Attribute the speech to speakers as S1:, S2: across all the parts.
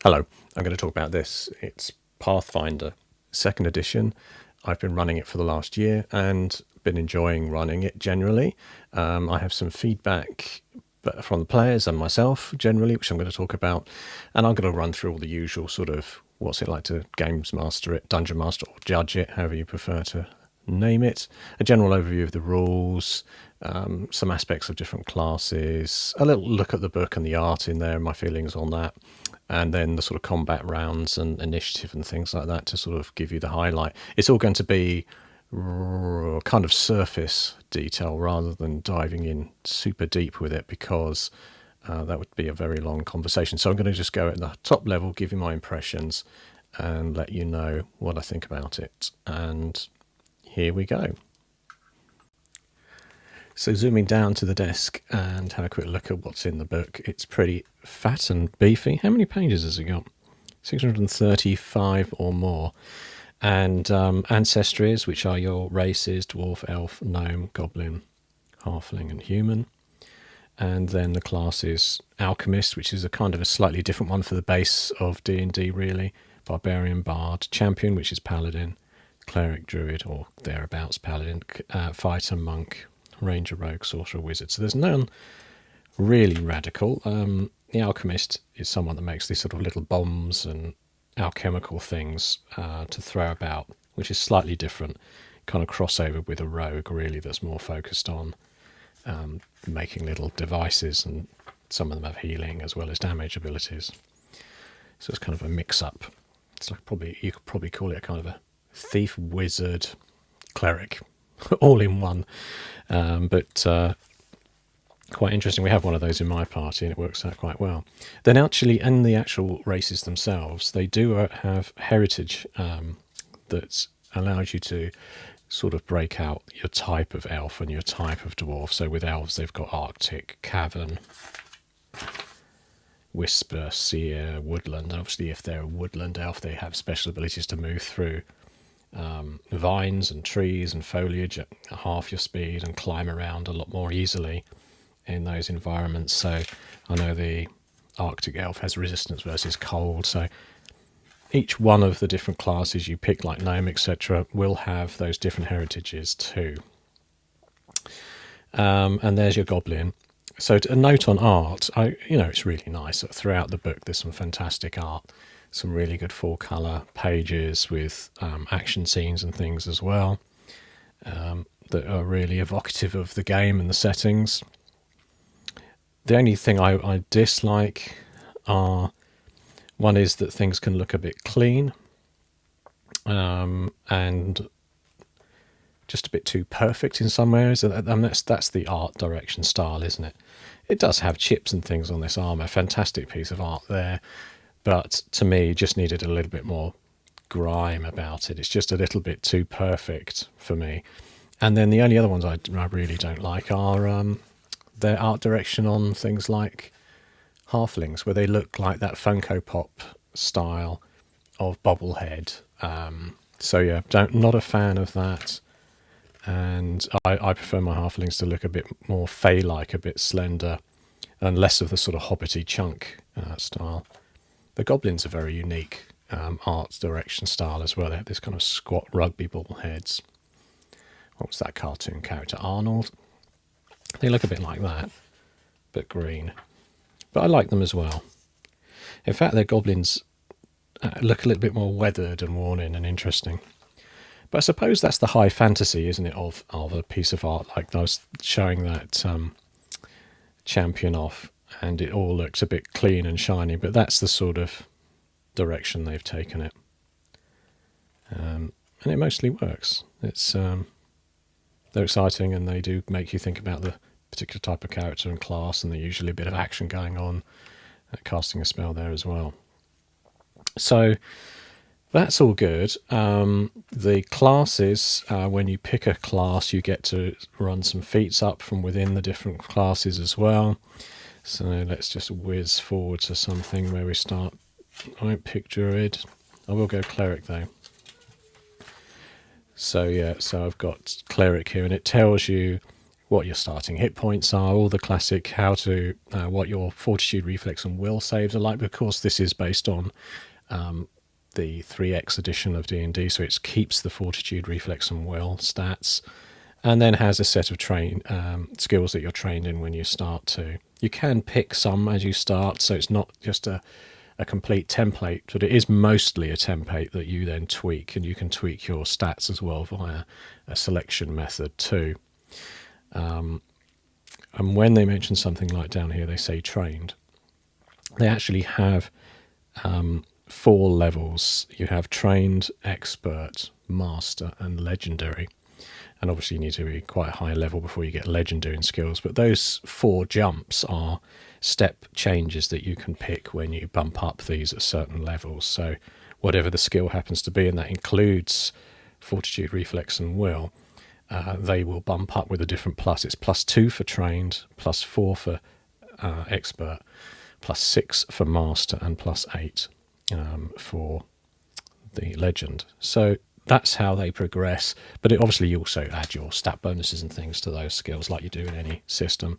S1: Hello, I'm going to talk about this. It's Pathfinder, 2nd edition. I've been running it for the last year and been enjoying running it generally. I have some feedback from the players and myself generally, which I'm going to talk about. And I'm going to run through all the usual sort of what's it like to games master it, dungeon master, or judge it, however you prefer to name it. A general overview of the rules, some aspects of different classes, a little look at the book and the art in there, and my feelings on that. And then the sort of combat rounds and initiative and things like that to sort of give you the highlight. It's all going to be kind of surface detail rather than diving in super deep with it, because that would be a very long conversation. So I'm going to just go at the top level, give you my impressions, and let you know what I think about it. And here we go. So zooming down to the desk and have a quick look at what's in the book. It's pretty fat and beefy. How many pages has it got? 635 or more. And ancestries, which are your races: dwarf, elf, gnome, goblin, halfling and human. And then the classes: alchemist, which is a kind of a slightly different one for the base of D&D really, barbarian, bard, champion, which is paladin, cleric, druid or thereabouts paladin, fighter, monk, ranger, rogue, sorcerer, wizard. So there's none really radical. The alchemist is someone that makes these sort of little bombs and alchemical things to throw about, which is slightly different, kind of crossover with a rogue really, that's more focused on making little devices, and some of them have healing as well as damage abilities. So it's kind of a mix-up. It's like you could probably call it a kind of a thief, wizard, cleric, all in one. But quite interesting. We have one of those in my party and it works out quite well. Then actually, in the actual races themselves, they do have heritage that allows you to sort of break out your type of elf and your type of dwarf. So with elves, they've got Arctic, Cavern, Whisper, Seer, Woodland. And obviously, if they're a woodland elf, they have special abilities to move through vines and trees and foliage at half your speed and climb around a lot more easily in those environments. So I know the Arctic elf has resistance versus cold. So each one of the different classes you pick, like gnome, etc., will have those different heritages too. And there's your goblin. So a note on art, it's really nice. Throughout the book, there's some fantastic art. Some really good full colour pages with action scenes and things as well that are really evocative of the game and the settings. The only thing I dislike one is that things can look a bit clean and just a bit too perfect in some areas. And that's the art direction style, isn't it? It does have chips and things on this armour. Fantastic piece of art there. But to me, it just needed a little bit more grime about it. It's just a little bit too perfect for me. And then the only other ones I really don't like are their art direction on things like halflings, where they look like that Funko Pop style of bobblehead. So yeah, not a fan of that. And I prefer my halflings to look a bit more fey-like, a bit slender, and less of the sort of hobbity chunk style. The goblins are very unique art direction style as well. They have this kind of squat rugby ball heads. What was that cartoon character? Arnold? They look a bit like that, but green. But I like them as well. In fact, their goblins look a little bit more weathered and worn in and interesting. But I suppose that's the high fantasy, isn't it, of a piece of art. Like I was showing that champion off, and it all looks a bit clean and shiny, but that's the sort of direction they've taken it. And it mostly works. They're exciting, and they do make you think about the particular type of character and class, and there's usually a bit of action going on, casting a spell there as well. So that's all good. The classes, when you pick a class, you get to run some feats up from within the different classes as well. So let's just whiz forward to something where we start. I won't pick druid. I will go cleric though. So yeah, so I've got cleric here, and it tells you what your starting hit points are, all the classic how to, what your fortitude, reflex, and will saves are like. But of course, this is based on the 3x edition of D&D, so it keeps the fortitude, reflex, and will stats, and then has a set of skills that you're trained in when you start to. You can pick some as you start, so it's not just a complete template, but it is mostly a template that you then tweak, and you can tweak your stats as well via a selection method too. And when they mention something like down here, they say trained, they actually have 4 levels. You have trained, expert, master, and legendary. And obviously you need to be quite a high level before you get legendary in skills. But those 4 jumps are step changes that you can pick when you bump up these at certain levels. So whatever the skill happens to be, and that includes fortitude, reflex, and will, they will bump up with a different plus. It's +2 for trained, +4 for expert, +6 for master, and +8 for the legend. So that's how they progress. But obviously you also add your stat bonuses and things to those skills like you do in any system.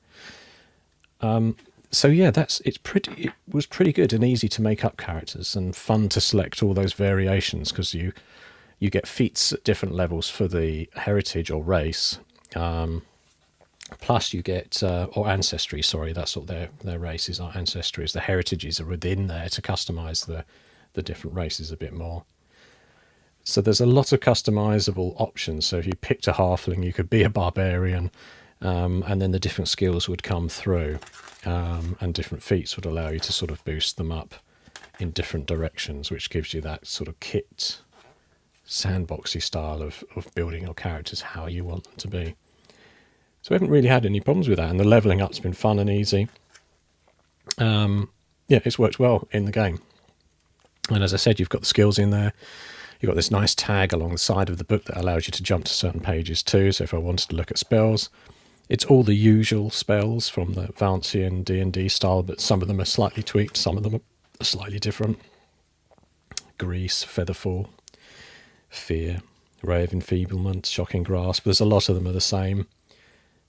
S1: So yeah, it was pretty good and easy to make up characters, and fun to select all those variations, because you get feats at different levels for the heritage or race. Plus you get, or ancestry, sorry, that's what their races are. Ancestries, the heritages are within there to customize the different races a bit more. So there's a lot of customizable options. So if you picked a halfling, you could be a barbarian, and then the different skills would come through, and different feats would allow you to sort of boost them up in different directions, which gives you that sort of kit sandboxy style of building your characters how you want them to be. So we haven't really had any problems with that, and the leveling up's been fun and easy. Yeah, it's worked well in the game. And as I said, you've got the skills in there. You've got this nice tag along the side of the book that allows you to jump to certain pages too. So if I wanted to look at spells, it's all the usual spells from the Vancian D&D style, but some of them are slightly tweaked, some of them are slightly different. Grease, Featherfall, Fear, Ray of Enfeeblement, Shocking Grasp. There's a lot of them are the same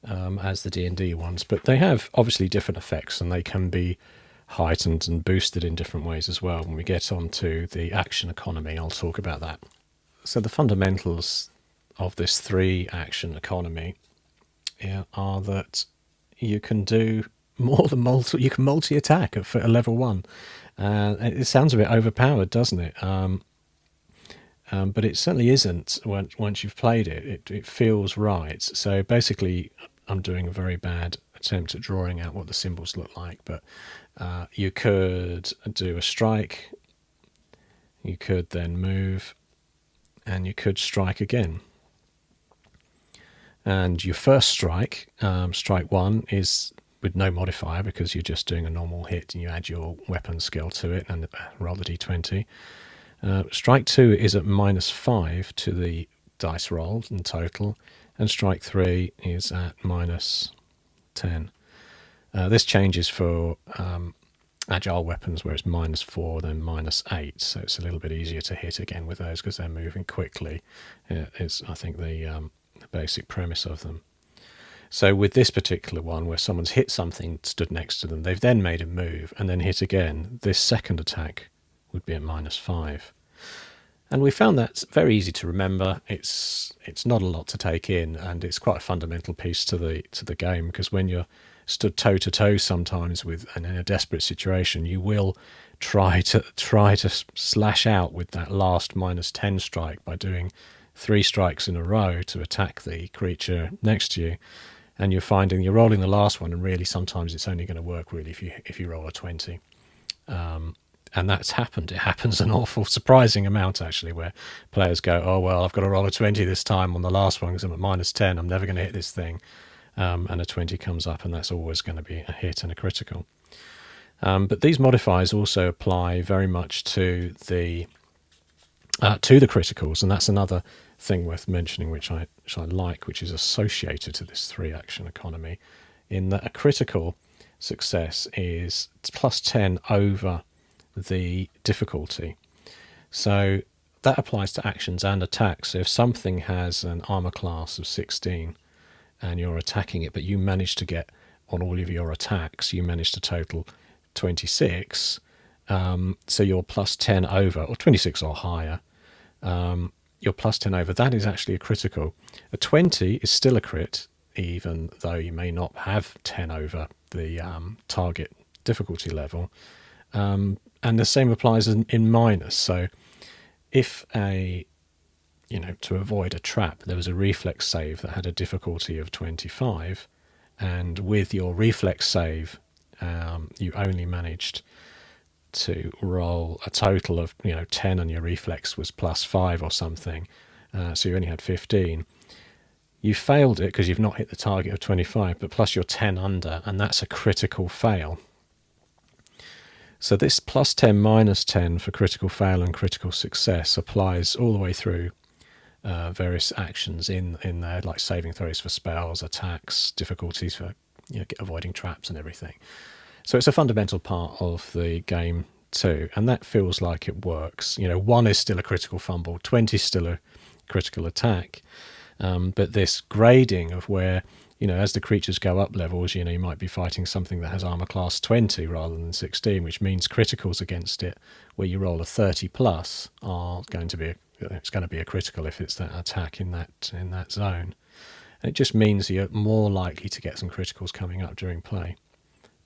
S1: as the D&D ones, but they have obviously different effects, and they can be heightened and boosted in different ways as well. When we get onto the action economy, I'll talk about that. So the fundamentals of this 3 action economy are that you can do more than you can multi-attack at level 1. It sounds a bit overpowered, doesn't it? But it certainly isn't once you've played it. It feels right. So basically, I'm doing a very bad attempt at drawing out what the symbols look like, but you could do a strike, you could then move, and you could strike again. And your first strike, strike 1, is with no modifier because you're just doing a normal hit, and you add your weapon skill to it and roll the d20. Strike 2 is at -5 to the dice rolled in total, and strike 3 is at -10. This changes for agile weapons where it's -4, then -8, so it's a little bit easier to hit again with those because they're moving quickly. Is, I think, the basic premise of them. So with this particular one, where someone's hit something stood next to them, they've then made a move and then hit again, this second attack would be at -5. And we found that very easy to remember. It's not a lot to take in, and it's quite a fundamental piece to the game, because when you're stood toe to toe sometimes and in a desperate situation, you will try to slash out with that last -10 strike by doing 3 strikes in a row to attack the creature next to you. And you're finding you're rolling the last one, and really sometimes it's only going to work really if you roll a 20. And that's happened. It happens an awful surprising amount, actually, where players go, oh, well, I've got to roll a 20 this time on the last one because I'm at -10. I'm never going to hit this thing. And a 20 comes up, and that's always going to be a hit and a critical. But these modifiers also apply very much to the criticals, and that's another thing worth mentioning, which I like, which is associated to this 3 action economy, in that a critical success is +10 over the difficulty. So that applies to actions and attacks. So if something has an armor class of 16, and you're attacking it, but you manage to get on all of your attacks, you manage to total 26, so you're plus 10 over, or 26 or higher. You're plus 10 over. That is actually a critical. A 20 is still a crit, even though you may not have 10 over the target difficulty level. And the same applies in minus. So if to avoid a trap, there was a reflex save that had a difficulty of 25, and with your reflex save, you only managed to roll a total of 10, and your reflex was plus 5 or something, so you only had 15. You failed it because you've not hit the target of 25, but plus you're 10 under, and that's a critical fail. So this plus 10 minus 10 for critical fail and critical success applies all the way through various actions in there, like saving throws for spells, attacks, difficulties for avoiding traps and everything. So it's a fundamental part of the game too, and that feels like it works. 1 is still a critical fumble, 20 is still a critical attack, but this grading of where as the creatures go up levels, you might be fighting something that has armor class 20 rather than 16, which means criticals against it where you roll a 30 plus are going to be a critical if it's that attack in that zone. And it just means you're more likely to get some criticals coming up during play.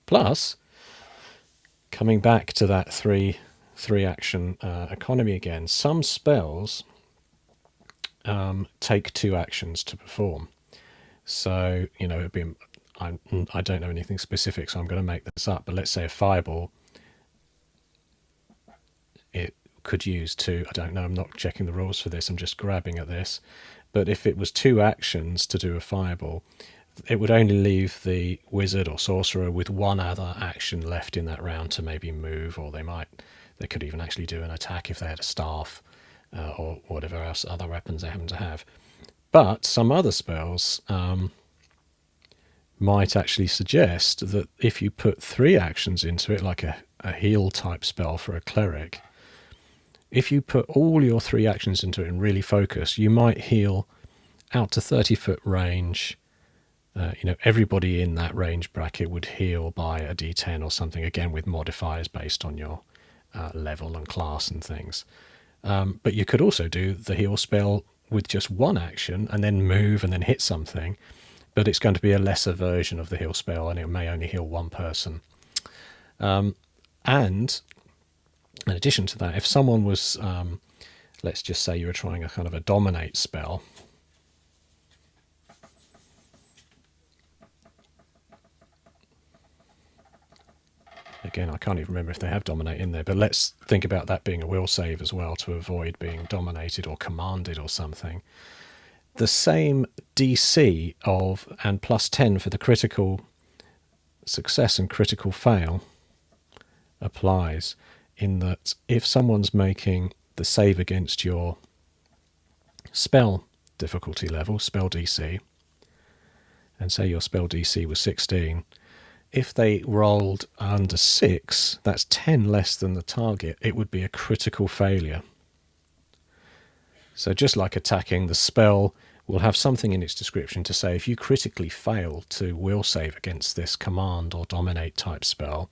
S1: Plus, coming back to that three action economy again, some spells take 2 actions to perform. So, I don't know anything specific, so I'm going to make this up, but let's say a fireball, it could use 2, I don't know, I'm not checking the rules for this, I'm just grabbing at this, but if it was 2 actions to do a fireball, it would only leave the wizard or sorcerer with 1 other action left in that round to maybe move, or they could even actually do an attack if they had a staff, or whatever else other weapons they happen to have. But some other spells might actually suggest that if you put 3 actions into it, like a heal type spell for a cleric, if you put all your 3 actions into it and really focus, you might heal out to 30-foot range. Everybody in that range bracket would heal by a d10 or something, again with modifiers based on your level and class and things. But you could also do the heal spell with just 1 action and then move and then hit something, but it's going to be a lesser version of the heal spell, and it may only heal 1 person. And in addition to that, if someone was, let's just say you were trying a kind of a dominate spell, again, I can't even remember if they have dominate in there, but let's think about that being a will save as well to avoid being dominated or commanded or something. The same DC and plus 10 for the critical success and critical fail applies, in that if someone's making the save against your spell difficulty level, spell DC, and say your spell DC was 16, if they rolled under 6, that's 10 less than the target, it would be a critical failure. So just like attacking, the spell will have something in its description to say if you critically fail to will save against this command or dominate type spell,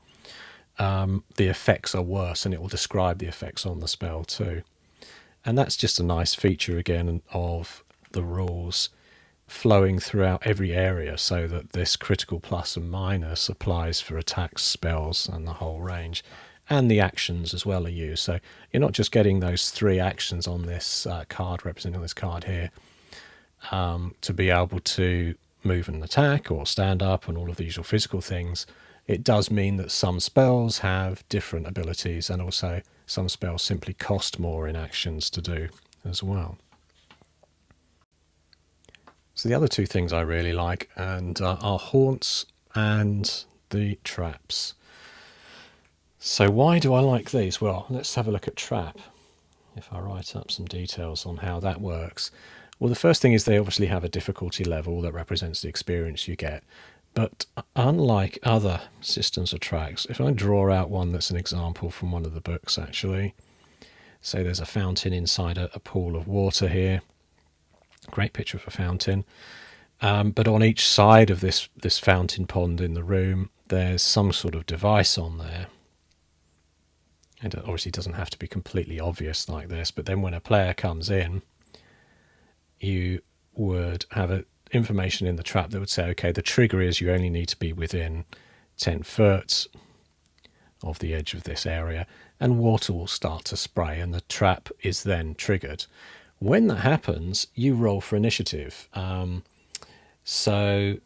S1: the effects are worse, and it will describe the effects on the spell too. And that's just a nice feature again of the rules flowing throughout every area, so that this critical plus and minus applies for attacks, spells, and the whole range. And the actions as well are used. So you're not just getting those 3 actions on this card, representing this card here, to be able to move and attack or stand up and all of the usual physical things. It does mean that some spells have different abilities, and also some spells simply cost more in actions to do as well. So the other 2 things I really like are haunts and the traps. So why do I like these? Well, let's have a look at trap. If I write up some details on how that works. Well, the first thing is they obviously have a difficulty level that represents the experience you get. But unlike other systems of traps, if I draw out one that's an example from one of the books actually, say there's a fountain inside a pool of water here. Great picture of a fountain. But on each side of this fountain pond in the room, there's some sort of device on there. And it obviously doesn't have to be completely obvious like this, but then when a player comes in, you would have information in the trap that would say, okay, the trigger is you only need to be within 10 foot of the edge of this area, and water will start to spray, and the trap is then triggered. When that happens, you roll for initiative. So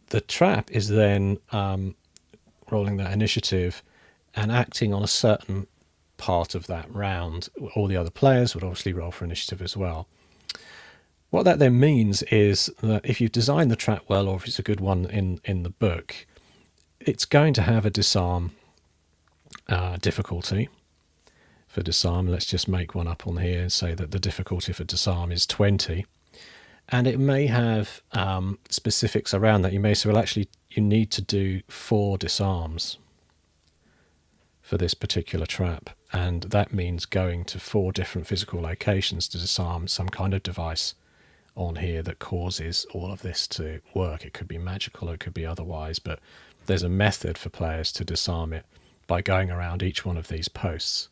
S1: the trap is then rolling that initiative and acting on a certain part of that round. All the other players would obviously roll for initiative as well. What that then means is that if you've designed the trap well, or if it's a good one in the book, it's going to have a disarm difficulty for disarm. Let's just make one up on here and say that the difficulty for disarm is 20. And it may have specifics around that. You may say, well, actually, you need to do 4 disarms for this particular trap. And that means going to 4 different physical locations to disarm some kind of device on here that causes all of this to work. It could be magical, it could be otherwise, but there's a method for players to disarm it by going around each one of these posts.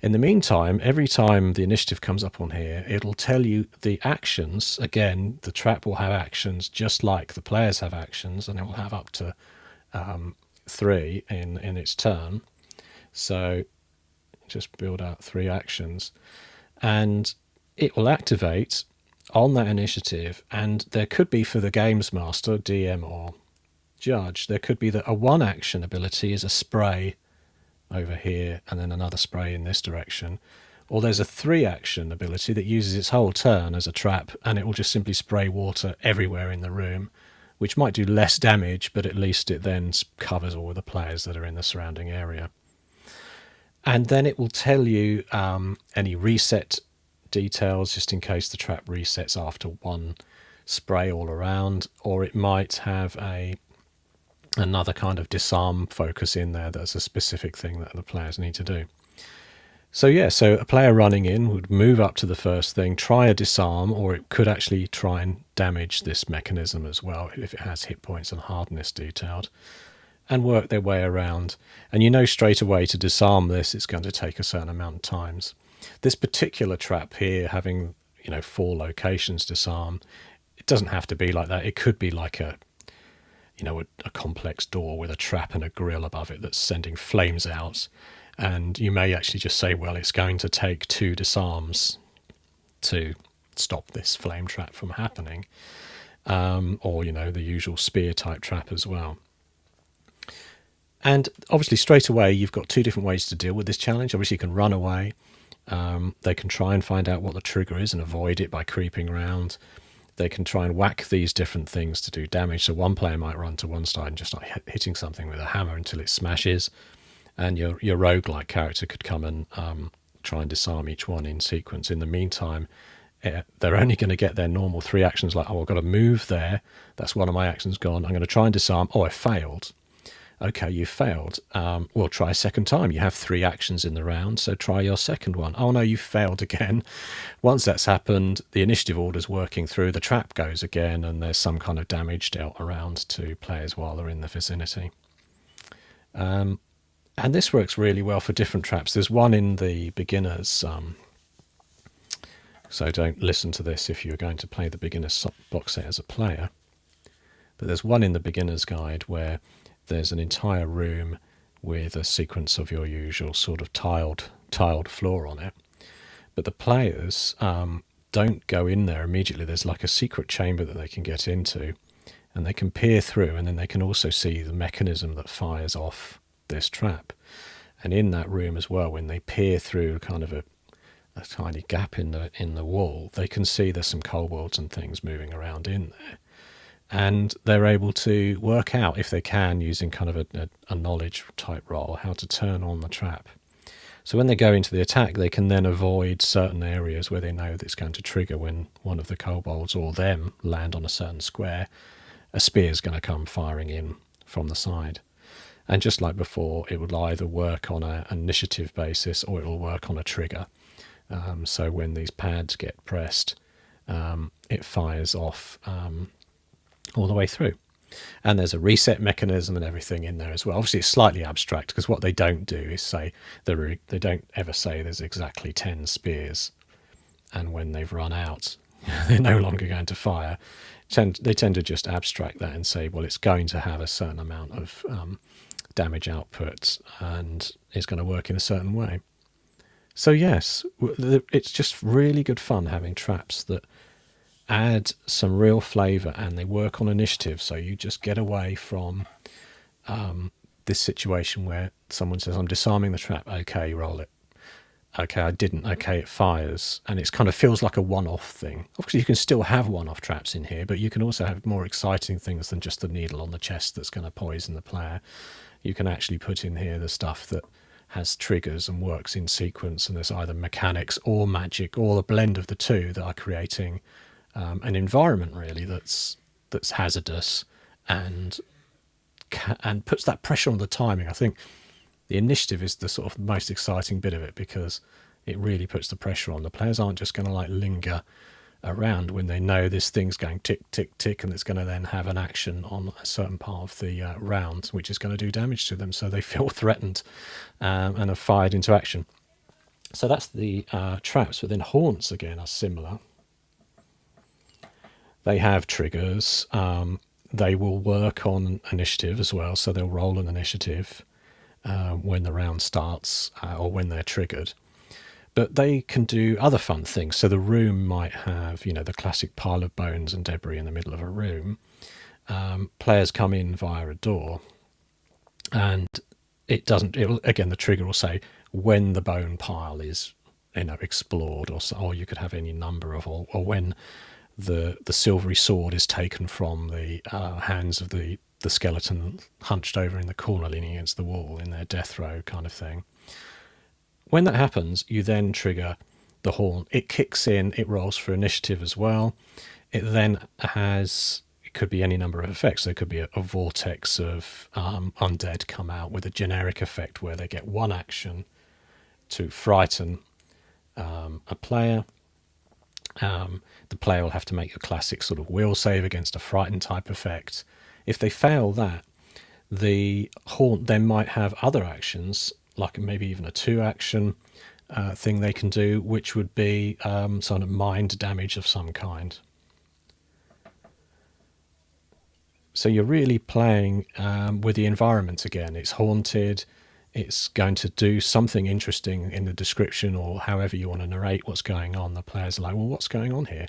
S1: In the meantime, every time the initiative comes up on here, it'll tell you the actions. Again, the trap will have actions just like the players have actions, and it will have up to 3 in its turn. So just build out 3 actions, and it will activate on that initiative. And there could be, for the games master, DM or judge, there could be that a 1 action ability is a spray over here and then another spray in this direction, or there's a 3 action ability that uses its whole turn as a trap, and it will just simply spray water everywhere in the room, which might do less damage, but at least it then covers all the players that are in the surrounding area. And then it will tell you any reset details, just in case the trap resets after 1 spray all around, or it might have another kind of disarm focus in there that's a specific thing that the players need to do. So a player running in would move up to the first thing, try a disarm, or it could actually try and damage this mechanism as well if it has hit points and hardness detailed, and work their way around. And you know straight away to disarm this, it's going to take a certain amount of times. This particular trap here, having 4 locations disarm, it doesn't have to be like that. It could be like a complex door with a trap and a grill above it that's sending flames out, and you may actually just say, well, it's going to take 2 disarms to stop this flame trap from happening, or the usual spear type trap as well. And obviously straight away you've got 2 different ways to deal with this challenge. Obviously you can run away. They can try and find out what the trigger is and avoid it by creeping around. They can try and whack these different things to do damage. So one player might run to one side and just start hitting something with a hammer until it smashes, and your roguelike character could come and try and disarm each one in sequence. In the meantime, they're only going to get their normal 3 actions, like, oh, I've got to move there, that's one of my actions gone, I'm going to try and disarm, oh, I failed. Okay, you failed. We'll try a second time. You have 3 actions in the round, so try your second one. Oh no, you failed again. Once that's happened, the initiative order's working through, the trap goes again, and there's some kind of damage dealt around to players while they're in the vicinity. And this works really well for different traps. There's one in the beginners, so don't listen to this if you're going to play the beginner's box set as a player. But there's one in the beginner's guide where there's an entire room with a sequence of your usual sort of tiled floor on it. But the players don't go in there immediately. There's like a secret chamber that they can get into, and they can peer through, and then they can also see the mechanism that fires off this trap. And in that room as well, when they peer through kind of a tiny gap in the wall, they can see there's some kobolds and things moving around in there. And they're able to work out, if they can, using kind of a knowledge type roll, how to turn on the trap. So when they go into the attack, they can then avoid certain areas where they know that it's going to trigger. When one of the kobolds or them land on a certain square, a spear is going to come firing in from the side. And just like before, it will either work on an initiative basis or it will work on a trigger. So when these pads get pressed, it fires off all the way through. And there's a reset mechanism and everything in there as well. Obviously, it's slightly abstract because what they don't do is say they don't ever say there's exactly 10 spears, and when they've run out, they're no longer going to fire. They tend to just abstract that and say, well, it's going to have a certain amount of damage output, and it's going to work in a certain way. So yes, it's just really good fun having traps that add some real flavour, and they work on initiative, so you just get away from this situation where someone says, I'm disarming the trap, okay, roll it. Okay, I didn't, okay, it fires, and it kind of feels like a one-off thing. Obviously you can still have one-off traps in here, but you can also have more exciting things than just the needle on the chest that's going to poison the player. You can actually put in here the stuff that has triggers and works in sequence, and there's either mechanics or magic or a blend of the two that are creating an environment really that's hazardous and puts that pressure on the timing. I think the initiative is the sort of most exciting bit of it, because it really puts the pressure on. The players aren't just going to like linger around when they know this thing's going tick, tick, tick, and it's going to then have an action on a certain part of the round, which is going to do damage to them. So they feel threatened and are fired into action. So that's the traps. But then haunts, again, are similar. They have triggers. They will work on initiative as well, so they'll roll an initiative when the round starts or when they're triggered. But they can do other fun things. So the room might have, the classic pile of bones and debris in the middle of a room. Players come in via a door, and again, the trigger will say when the bone pile is, explored, or you could have any number of, or when the silvery sword is taken from the hands of the skeleton hunched over in the corner leaning against the wall in their death row kind of thing. When that happens, you then trigger the haunt. It kicks in, it rolls for initiative as well. It then it could be any number of effects. There could be a vortex of undead come out with a generic effect where they get one action to frighten a player. The player will have to make a classic sort of will save against a frightened type effect. If they fail that, the haunt then might have other actions, like maybe even a 2-action thing they can do, which would be sort of mind damage of some kind. So you're really playing with the environment again. It's haunted. It's going to do something interesting in the description, or however you want to narrate what's going on. The players are like, well, what's going on here?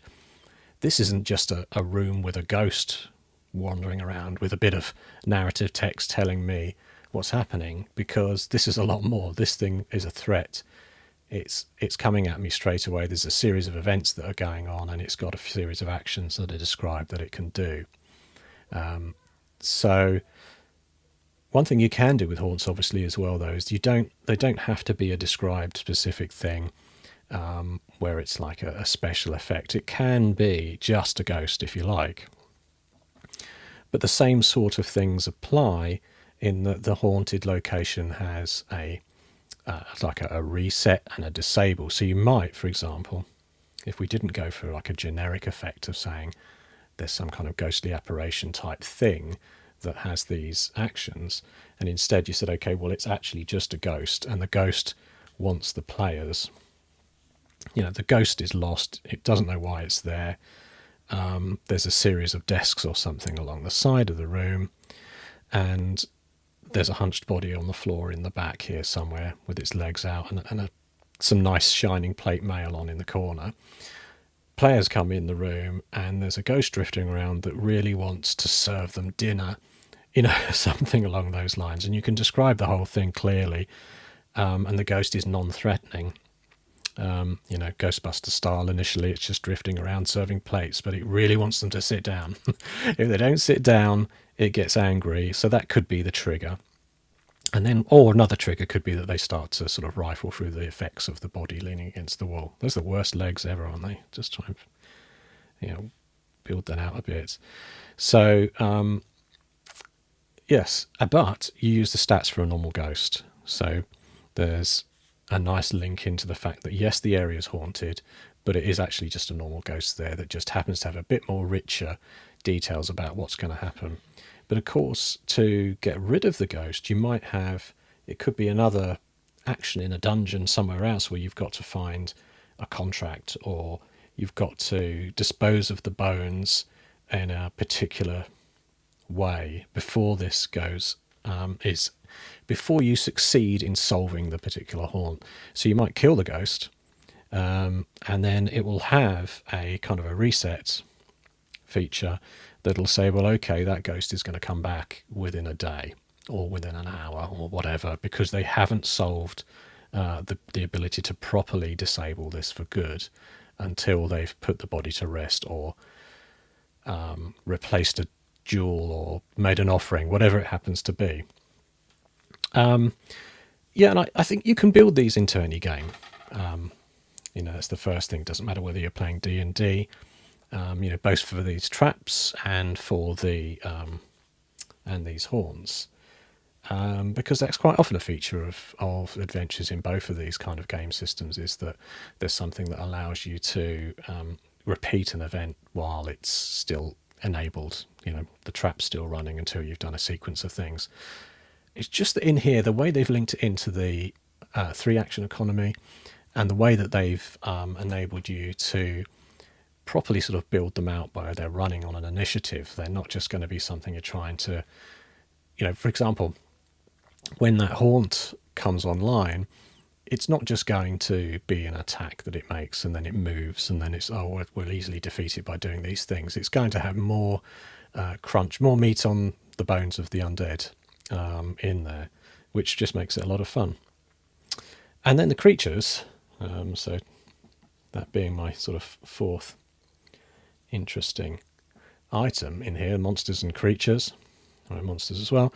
S1: This isn't just a room with a ghost wandering around with a bit of narrative text telling me what's happening, because this is a lot more. This thing is a threat. It's coming at me straight away. There's a series of events that are going on, and it's got a series of actions that are described that it can do. So one thing you can do with haunts, obviously, as well, though, is they don't have to be a described specific thing where it's like a special effect. It can be just a ghost, if you like. But the same sort of things apply in that the haunted location has a reset and a disable. So you might, for example, if we didn't go for like a generic effect of saying there's some kind of ghostly apparition type thing that has these actions, and instead you said, okay, well, it's actually just a ghost, and the ghost wants the players. The ghost is lost. It doesn't know why it's there. There's a series of desks or something along the side of the room, and there's a hunched body on the floor in the back here somewhere with its legs out, and some nice shining plate mail on in the corner. Players come in the room, and there's a ghost drifting around that really wants to serve them dinner, something along those lines. And you can describe the whole thing clearly, and the ghost is non-threatening. Ghostbuster style. Initially, it's just drifting around serving plates, but it really wants them to sit down. If they don't sit down, it gets angry. So that could be the trigger. And then, or another trigger could be that they start to sort of rifle through the effects of the body leaning against the wall. Those are the worst legs ever, aren't they? Just try and, build that out a bit. So, yes, but you use the stats for a normal ghost. So there's a nice link into the fact that, yes, the area is haunted, but it is actually just a normal ghost there that just happens to have a bit more richer details about what's going to happen. But of course, to get rid of the ghost, you might have, it could be another action in a dungeon somewhere else where you've got to find a contract, or you've got to dispose of the bones in a particular way before this goes, is before you succeed in solving the particular haunt. So you might kill the ghost, and then it will have a kind of a reset feature that'll say, well, okay, that ghost is going to come back within a day or within an hour or whatever, because they haven't solved the ability to properly disable this for good until they've put the body to rest, or replaced a jewel, or made an offering, whatever it happens to be. Yeah, and I think you can build these into any game. That's the first thing. It doesn't matter whether you're playing D&D, both for these traps and for the and these haunts, because that's quite often a feature of adventures in both of these kind of game systems, is that there's something that allows you to repeat an event while it's still enabled. The trap's still running until you've done a sequence of things. It's just that in here, the way they've linked it into the 3-action economy, and the way that they've enabled you to properly sort of build them out by they're running on an initiative. They're not just going to be something you're trying to, for example, when that haunt comes online, it's not just going to be an attack that it makes and then it moves and then it's, we'll easily defeat it by doing these things. It's going to have more crunch, more meat on the bones of the undead in there, which just makes it a lot of fun. And then the creatures, so that being my sort of fourth interesting item in here, monsters and creatures, or monsters as well.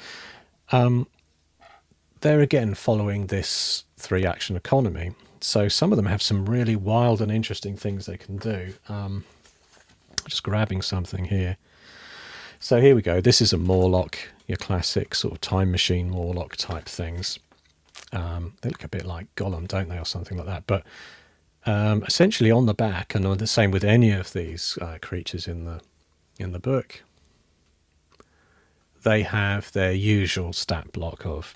S1: They're again following this 3-action economy. So some of them have some really wild and interesting things they can do. Just grabbing something here. So here we go. This is a Morlock, your classic sort of time machine Morlock type things. They look a bit like Gollum, don't they, or something like that. But essentially on the back, and the same with any of these creatures in the book, they have their usual stat block of,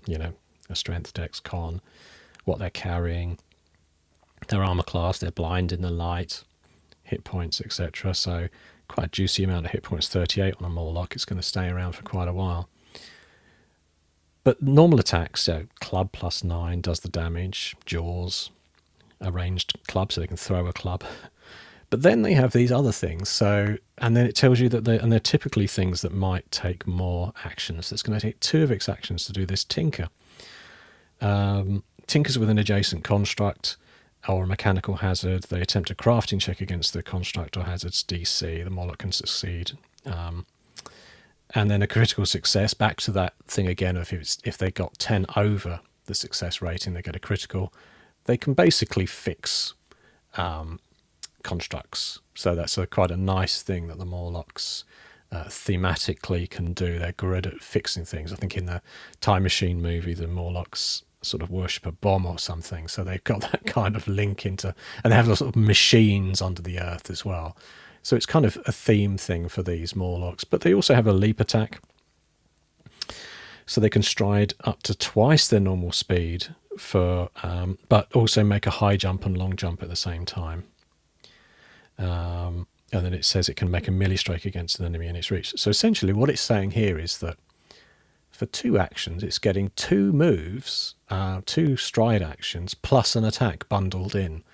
S1: a strength, dex, con, what they're carrying, their armor class, their blind in the light, hit points, etc. So quite a juicy amount of hit points, 38 on a Morlock. It's going to stay around for quite a while. But normal attacks, so club +9 does the damage, jaws, a ranged club, so they can throw a club. But then they have these other things, and then it tells you that they're typically things that might take more actions. So it's going to take 2 of its actions to do this tinker. Tinkers with an adjacent construct or a mechanical hazard. They attempt a crafting check against the construct or hazard's DC. The Morlock can succeed. And then a critical success, back to that thing again of if they got 10 over the success rating, they get a critical. They can basically fix constructs. So that's quite a nice thing that the Morlocks thematically can do. They're good at fixing things. I think in the Time Machine movie, the Morlocks sort of worship a bomb or something. So they've got that kind of link into, and they have those sort of machines under the earth as well. So it's kind of a theme thing for these Morlocks. But they also have a leap attack. So they can stride up to twice their normal speed but also make a high jump and long jump at the same time. And then it says it can make a melee strike against an enemy in its reach. So essentially what it's saying here is that for 2 actions, it's getting 2 moves, 2 stride actions, plus an attack bundled in.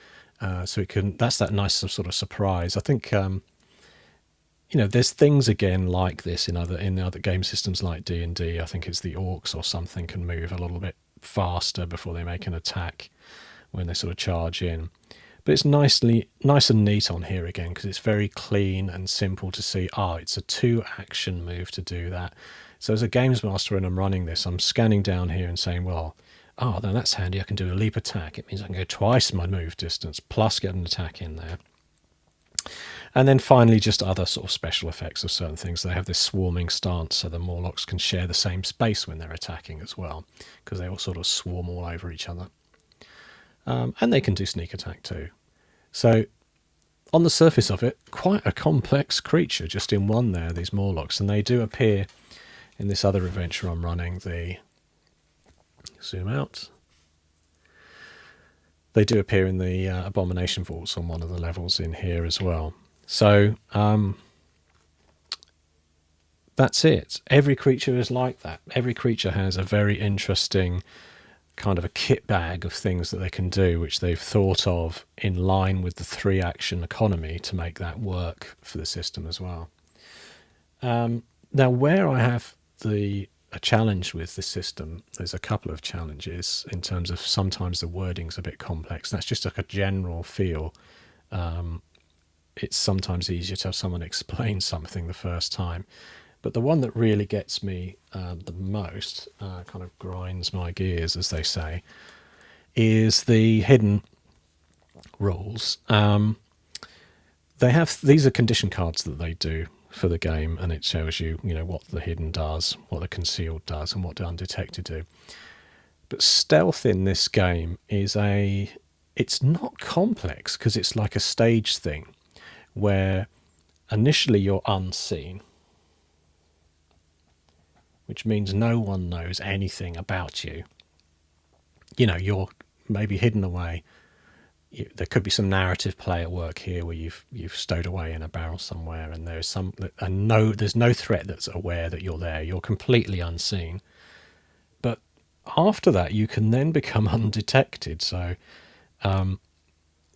S1: So it can. That's that nice sort of surprise. I think there's things again like this in other game systems like D&D. I think it's the orcs or something can move a little bit faster before they make an attack when they sort of charge in. But it's nice and neat on here again, because it's very clean and simple to see. It's a 2-action move to do that. So as a games master, when I'm running this, I'm scanning down here and saying, well, then that's handy. I can do a leap attack. It means I can go twice my move distance plus get an attack in there. And then finally, just other sort of special effects of certain things. They have this swarming stance, so the Morlocks can share the same space when they're attacking as well, because they all sort of swarm all over each other. And they can do sneak attack too. So on the surface of it, quite a complex creature just in one there, these Morlocks. And they do appear in this other adventure I'm running, the... Zoom out. They do appear in the Abomination Vaults on one of the levels in here as well. So that's it. Every creature is like that. Every creature has a very interesting kind of a kit bag of things that they can do, which they've thought of in line with the 3-action economy to make that work for the system as well. Now, where I have a challenge with the system, there's a couple of challenges in terms of sometimes the wording's a bit complex. That's just like a general feel. It's sometimes easier to have someone explain something the first time. But the one that really gets me the most, kind of grinds my gears, as they say, is the hidden rules. These are condition cards that they do for the game, and it shows you, what the hidden does, what the concealed does, and what the undetected do. But stealth in this game it's not complex, because it's like a stage thing, where initially you're unseen, which means no one knows anything about you. You're maybe hidden away. There could be some narrative play at work here where you've stowed away in a barrel somewhere, and there's no threat that's aware that you're there. You're completely unseen. But after that, you can then become undetected. So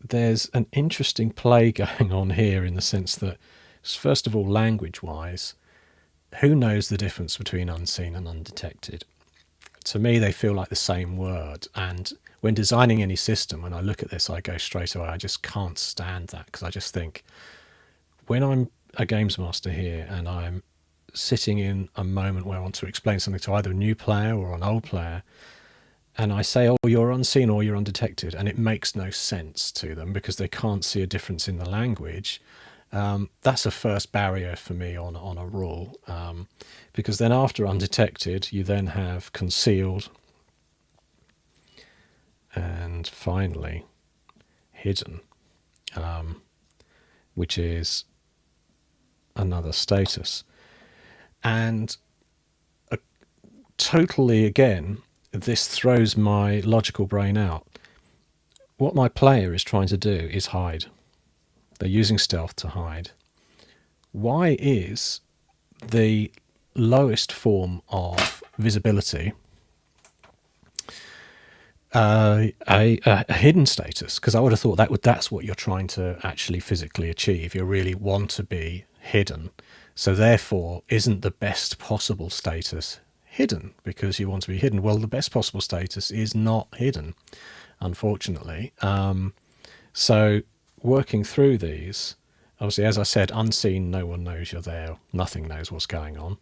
S1: there's an interesting play going on here, in the sense that, first of all, language-wise, who knows the difference between unseen and undetected? To me, they feel like the same word. And when designing any system, when I look at this, I go straight away, I just can't stand that, because I just think, when I'm a games master here and I'm sitting in a moment where I want to explain something to either a new player or an old player, and I say, oh, you're unseen or you're undetected, and it makes no sense to them because they can't see a difference in the language, that's a first barrier for me on a rule, because then after undetected, you then have concealed, and finally hidden, which is another status. And totally, again, this throws my logical brain out. What my player is trying to do is hide. They're using stealth to hide. Why is the lowest form of visibility a hidden status? Because I would have thought that's what you're trying to actually physically achieve. You really want to be hidden. So therefore, isn't the best possible status hidden because you want to be hidden? Well, the best possible status is not hidden, unfortunately. So working through these, obviously, as I said, unseen, no one knows you're there. Nothing knows what's going on.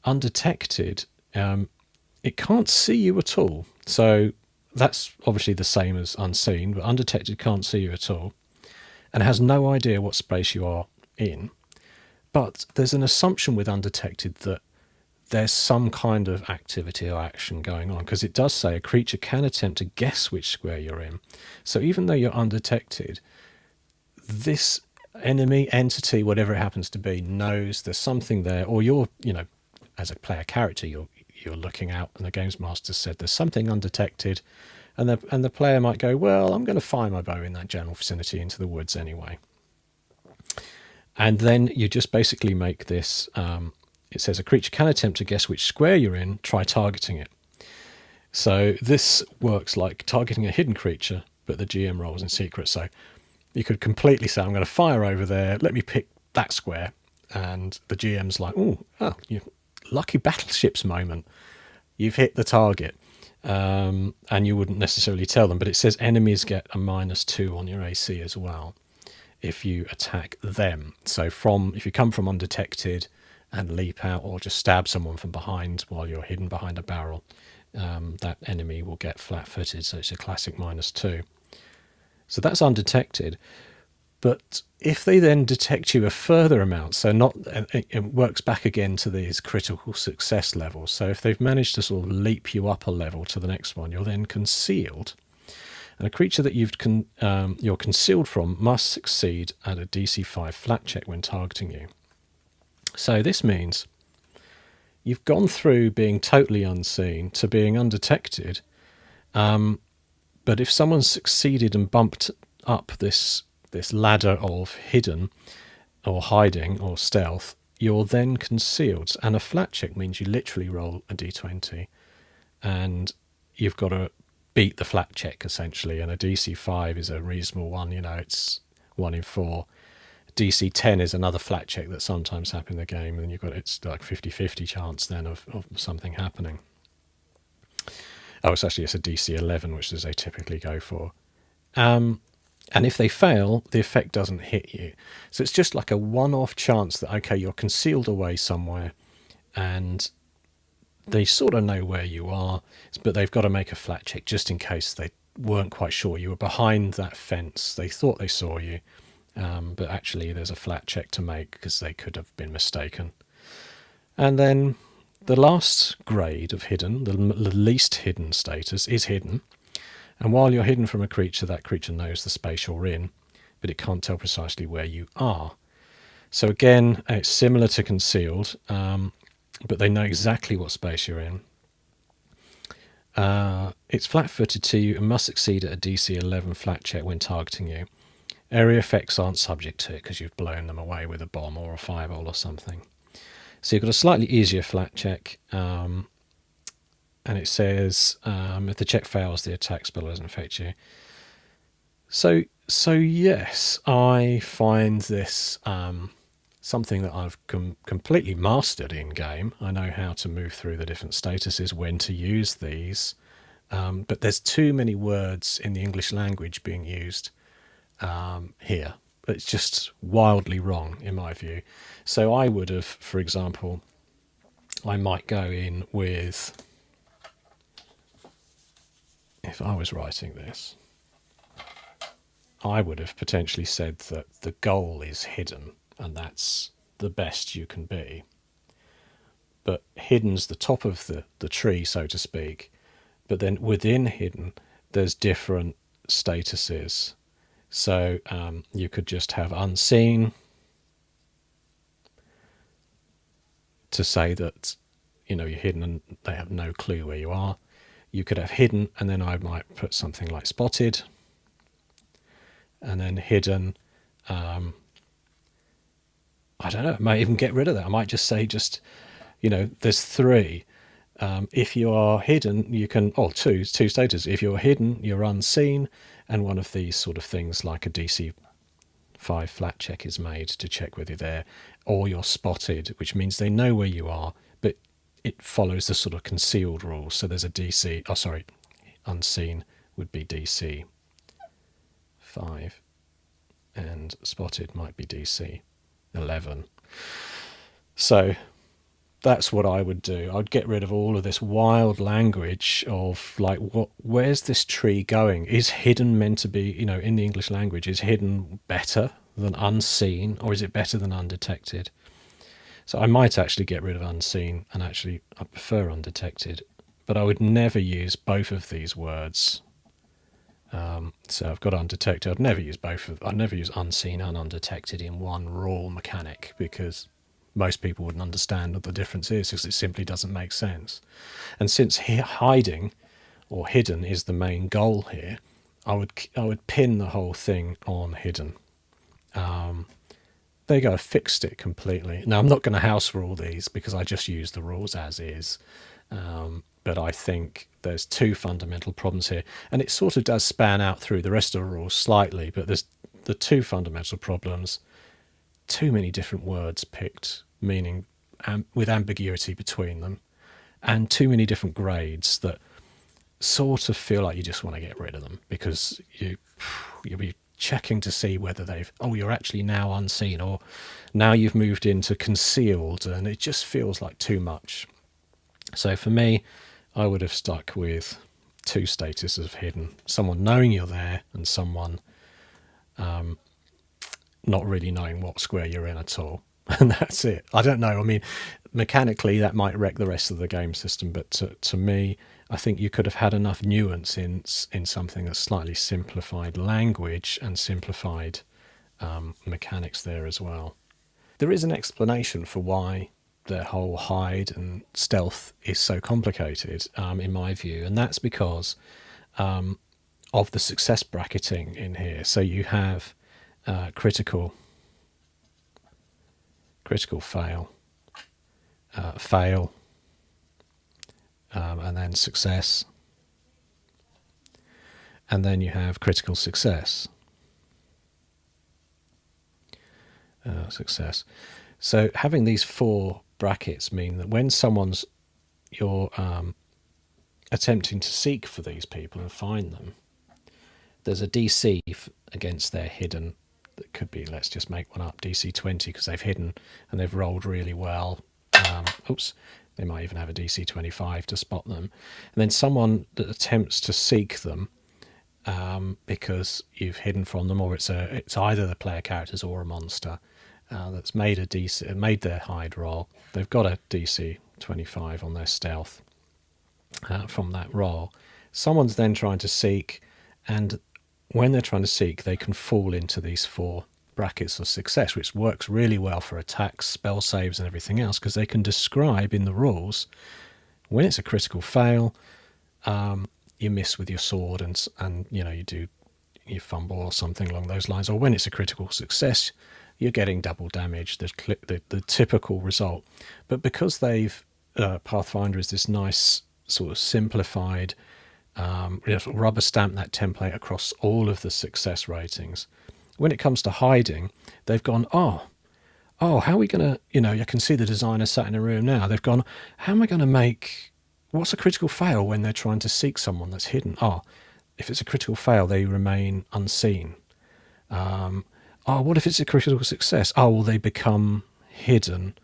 S1: Undetected, it can't see you at all. So that's obviously the same as unseen, but undetected can't see you at all and has no idea what space you are in. But there's an assumption with undetected that there's some kind of activity or action going on, because it does say a creature can attempt to guess which square you're in. So even though you're undetected, this enemy, entity, whatever it happens to be, knows there's something there, or you're, as a player character, you're looking out, and the games master said there's something undetected, and the player might go, well, I'm going to fire my bow in that general vicinity into the woods anyway. And then you just basically make this, it says a creature can attempt to guess which square you're in, try targeting it. So this works like targeting a hidden creature, but the GM rolls in secret. So you could completely say, I'm going to fire over there, let me pick that square. And the GM's like, oh, you lucky battleships moment. You've hit the target. And you wouldn't necessarily tell them, but it says enemies get a -2 on your AC as well if you attack them. So if you come from undetected and leap out, or just stab someone from behind while you're hidden behind a barrel, that enemy will get flat-footed. So it's a classic -2. So that's undetected. But if they then detect you a further amount, so it works back again to these critical success levels. So if they've managed to sort of leap you up a level to the next one, you're then concealed. And a creature that you're concealed from must succeed at a DC 5 flat check when targeting you. So this means you've gone through being totally unseen to being undetected. But if someone's succeeded and bumped up this ladder of hidden or hiding or stealth, you're then concealed. And a flat check means you literally roll a d20 and you've got to beat the flat check essentially. And a DC 5 is a reasonable one, it's 1 in 4. DC 10 is another flat check that sometimes happens in the game, and it's like 50-50 chance then of something happening. Oh, it's a DC 11, which is they typically go for. And if they fail, the effect doesn't hit you. So it's just like a one-off chance that, okay, you're concealed away somewhere, and they sort of know where you are, but they've got to make a flat check just in case they weren't quite sure. You were behind that fence. They thought they saw you, but actually there's a flat check to make because they could have been mistaken. And then the last grade of hidden, the least hidden status, is hidden. And while you're hidden from a creature, that creature knows the space you're in, but it can't tell precisely where you are. So again, it's similar to concealed, but they know exactly what space you're in. It's flat-footed to you and must succeed at a DC 11 flat check when targeting you. Area effects aren't subject to it because you've blown them away with a bomb or a fireball or something. So you've got a slightly easier flat check, and it says if the check fails, the attack spell doesn't affect you. So yes, I find this something that I've completely mastered in game. I know how to move through the different statuses, when to use these, but there's too many words in the English language being used here. It's just wildly wrong in my view. So I would have, for example, I might go in with, if I was writing this, I would have potentially said that the goal is hidden and that's the best you can be. But hidden's the top of the tree, so to speak. But then within hidden, there's different statuses. So you could just have unseen to say that you're hidden and they have no clue where you are. You could have hidden, and then I might put something like spotted, and then hidden. I don't know. I might even get rid of that. I might just say there's 3. If you are hidden, you can, two status. If you're hidden, you're unseen, and one of these sort of things like a DC 5 flat check is made to check whether you're there, or you're spotted, which means they know where you are, but it follows the sort of concealed rules. So there's a DC, unseen would be DC 5, and spotted might be DC 11. So that's what I would do. I'd get rid of all of this wild language of like, where's this tree going? Is hidden meant to be, in the English language, is hidden better than unseen, or is it better than undetected? So I might actually get rid of unseen, and actually I prefer undetected, but I would never use both of these words. So I've got undetected. I'd never use I'd never use unseen and undetected in one rule mechanic, because most people wouldn't understand what the difference is, because it simply doesn't make sense. And since hiding or hidden is the main goal here, I would pin the whole thing on hidden. There you go, I fixed it completely. Now I'm not going to house rule these because I just use the rules as is, but I think there's 2 fundamental problems here, and it sort of does span out through the rest of the rules slightly, but there's the 2 fundamental problems. Too many different words picked, meaning with ambiguity between them, and too many different grades that sort of feel like you just want to get rid of them, because you'll be checking to see whether you're actually now unseen, or now you've moved into concealed, and it just feels like too much. So for me, I would have stuck with 2 statuses of hidden: someone knowing you're there, and someone not really knowing what square you're in at all. And that's it. I don't know. I mean, mechanically that might wreck the rest of the game system, but to me, I think you could have had enough nuance in something that's slightly simplified language and simplified mechanics there as well. There is an explanation for why their whole hide and stealth is so complicated, in my view, and that's because of the success bracketing in here. So you have critical, fail, fail, and then success, and then you have critical success. Success. So having these 4 brackets mean that when you're attempting to seek for these people and find them, there's a DC against their hidden. That could be, let's just make one up, DC 20, because they've hidden and they've rolled really well. Oops, they might even have a DC 25 to spot them. And then someone that attempts to seek them because you've hidden from them, or it's either the player characters or a monster that's made their hide roll. They've got a DC 25 on their stealth from that roll. Someone's then trying to seek, and when they're trying to seek, they can fall into these 4 brackets of success, which works really well for attacks, spell saves, and everything else, because they can describe in the rules when it's a critical fail, you miss with your sword, and you fumble or something along those lines, or when it's a critical success, you're getting double damage, the typical result. But because they've Pathfinder is this nice sort of simplified rubber stamp that template across all of the success ratings. When it comes to hiding, they've gone, how are we going to, I can see the designer sat in a room now. They've gone, how am I going to make, what's a critical fail when they're trying to seek someone that's hidden? If it's a critical fail, they remain unseen. What if it's a critical success? Well, they become hidden.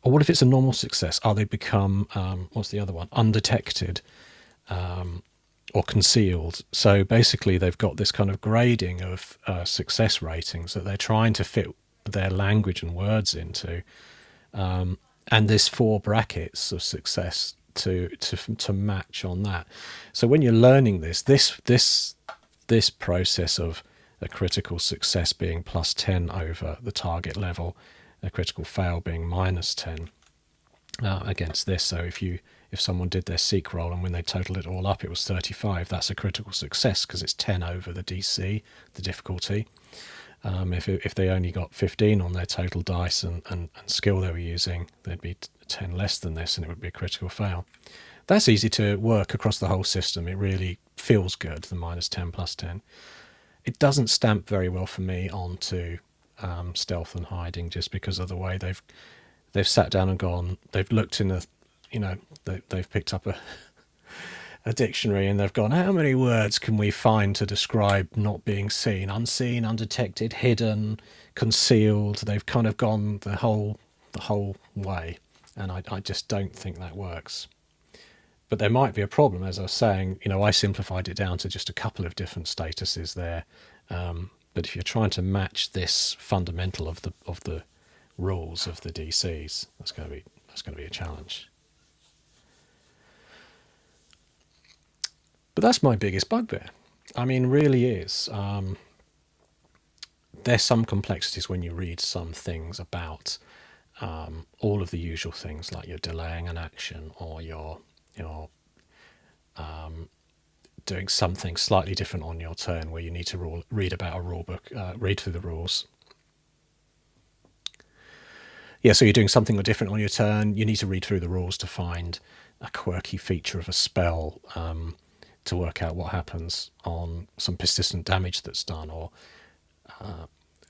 S1: Or what if it's a normal success? They become, what's the other one? Undetected. Or concealed. So basically they've got this kind of grading of success ratings that they're trying to fit their language and words into, and there's 4 brackets of success to match on that. So when you're learning this process of a critical success being +10 over the target level, a critical fail being -10 against this. So if someone did their seek roll and when they totaled it all up it was 35, that's a critical success because it's 10 over the DC, the difficulty. If they only got 15 on their total dice and skill they were using, they'd be 10 less than this and it would be a critical fail. That's easy to work across the whole system. It really feels good, the -10 +10. It doesn't stamp very well for me onto stealth and hiding, just because of the way they've sat down and gone, they've looked in they've picked up a dictionary and they've gone, how many words can we find to describe not being seen? Unseen, undetected, hidden, concealed. They've kind of gone the whole way, and I just don't think that works. But there might be a problem, as I was saying. I simplified it down to just a couple of different statuses there. But if you're trying to match this fundamental of the rules of the DCs, that's going to be a challenge. But that's my biggest bugbear. I mean, really is. There's some complexities when you read some things about all of the usual things, like you're delaying an action, or you're doing something slightly different on your turn, where you need to read about a rule book, read through the rules. So you're doing something different on your turn. You need to read through the rules to find a quirky feature of a spell, to work out what happens on some persistent damage that's done. Or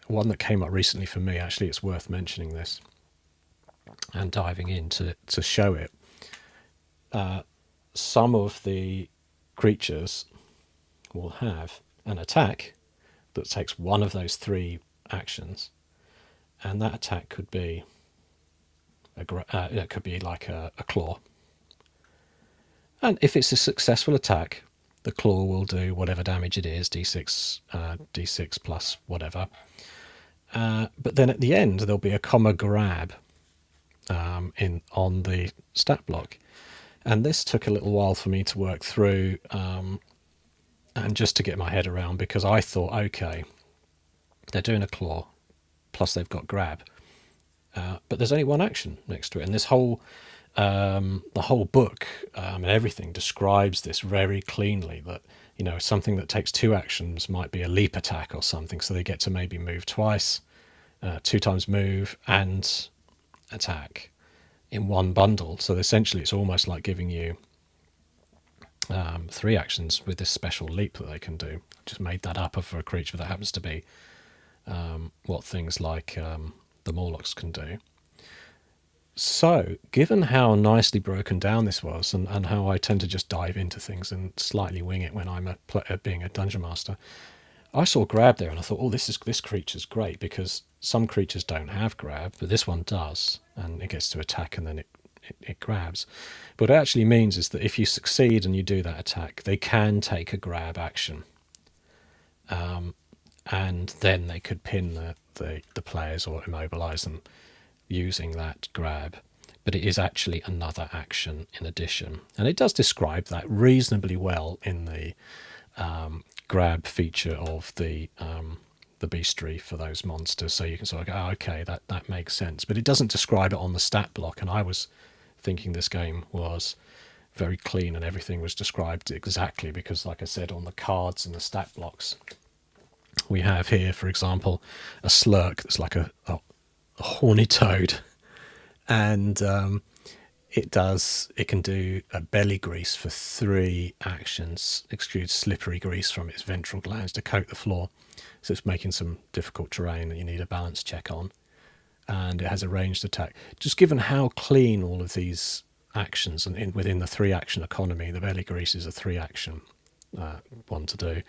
S1: one that came up recently for me, actually, it's worth mentioning this and diving in to show it. Some of the creatures will have an attack that takes one of those 3 actions, and that attack could be it could be like a claw. And if it's a successful attack, the claw will do whatever damage it is, d6 plus whatever. But then at the end there'll be a comma grab on the stat block. And this took a little while for me to work through, and just to get my head around, because I thought, okay, they're doing a claw, plus they've got grab, but there's only one action next to it, and this whole the whole book and everything describes this very cleanly. That something that takes two actions might be a leap attack or something, so they get to maybe move twice, 2 times move and attack in one bundle. So essentially, it's almost like giving you 3 actions with this special leap that they can do. Just made that up for a creature that happens to be what things like the Morlocks can do. So, given how nicely broken down this was, and how I tend to just dive into things and slightly wing it when I'm being a dungeon master, I saw grab there and I thought, oh, this creature's great, because some creatures don't have grab, but this one does, and it gets to attack and then it grabs. But what it actually means is that if you succeed and you do that attack, they can take a grab action, and then they could pin the players or immobilize them using that grab. But it is actually another action in addition, and it does describe that reasonably well in the grab feature of the bestiary for those monsters. So you can sort of go, oh, okay, that makes sense, but it doesn't describe it on the stat block. And I was thinking this game was very clean and everything was described exactly, because like I said, on the cards and the stat blocks, we have here, for example, a slurk that's like a horny toad, and it can do a belly grease for 3 actions, extrudes slippery grease from its ventral glands to coat the floor. So it's making some difficult terrain that you need a balance check on, and it has a ranged attack. Just given how clean all of these actions, and within the 3 action economy, the belly grease is a 3 action one to do.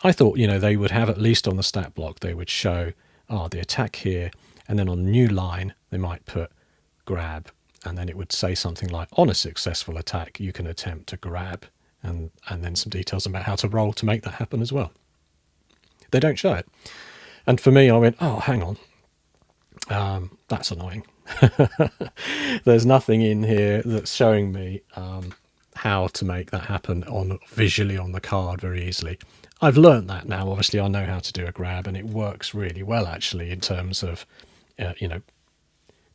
S1: I thought, they would have, at least on the stat block, they would show, the attack here, and then on a new line, they might put grab, and then it would say something like, on a successful attack, you can attempt to grab, and then some details about how to roll to make that happen as well. They don't show it. And for me, I went, oh, hang on. That's annoying. There's nothing in here that's showing me how to make that happen visually on the card very easily. I've learned that now. Obviously, I know how to do a grab, and it works really well, actually, in terms of,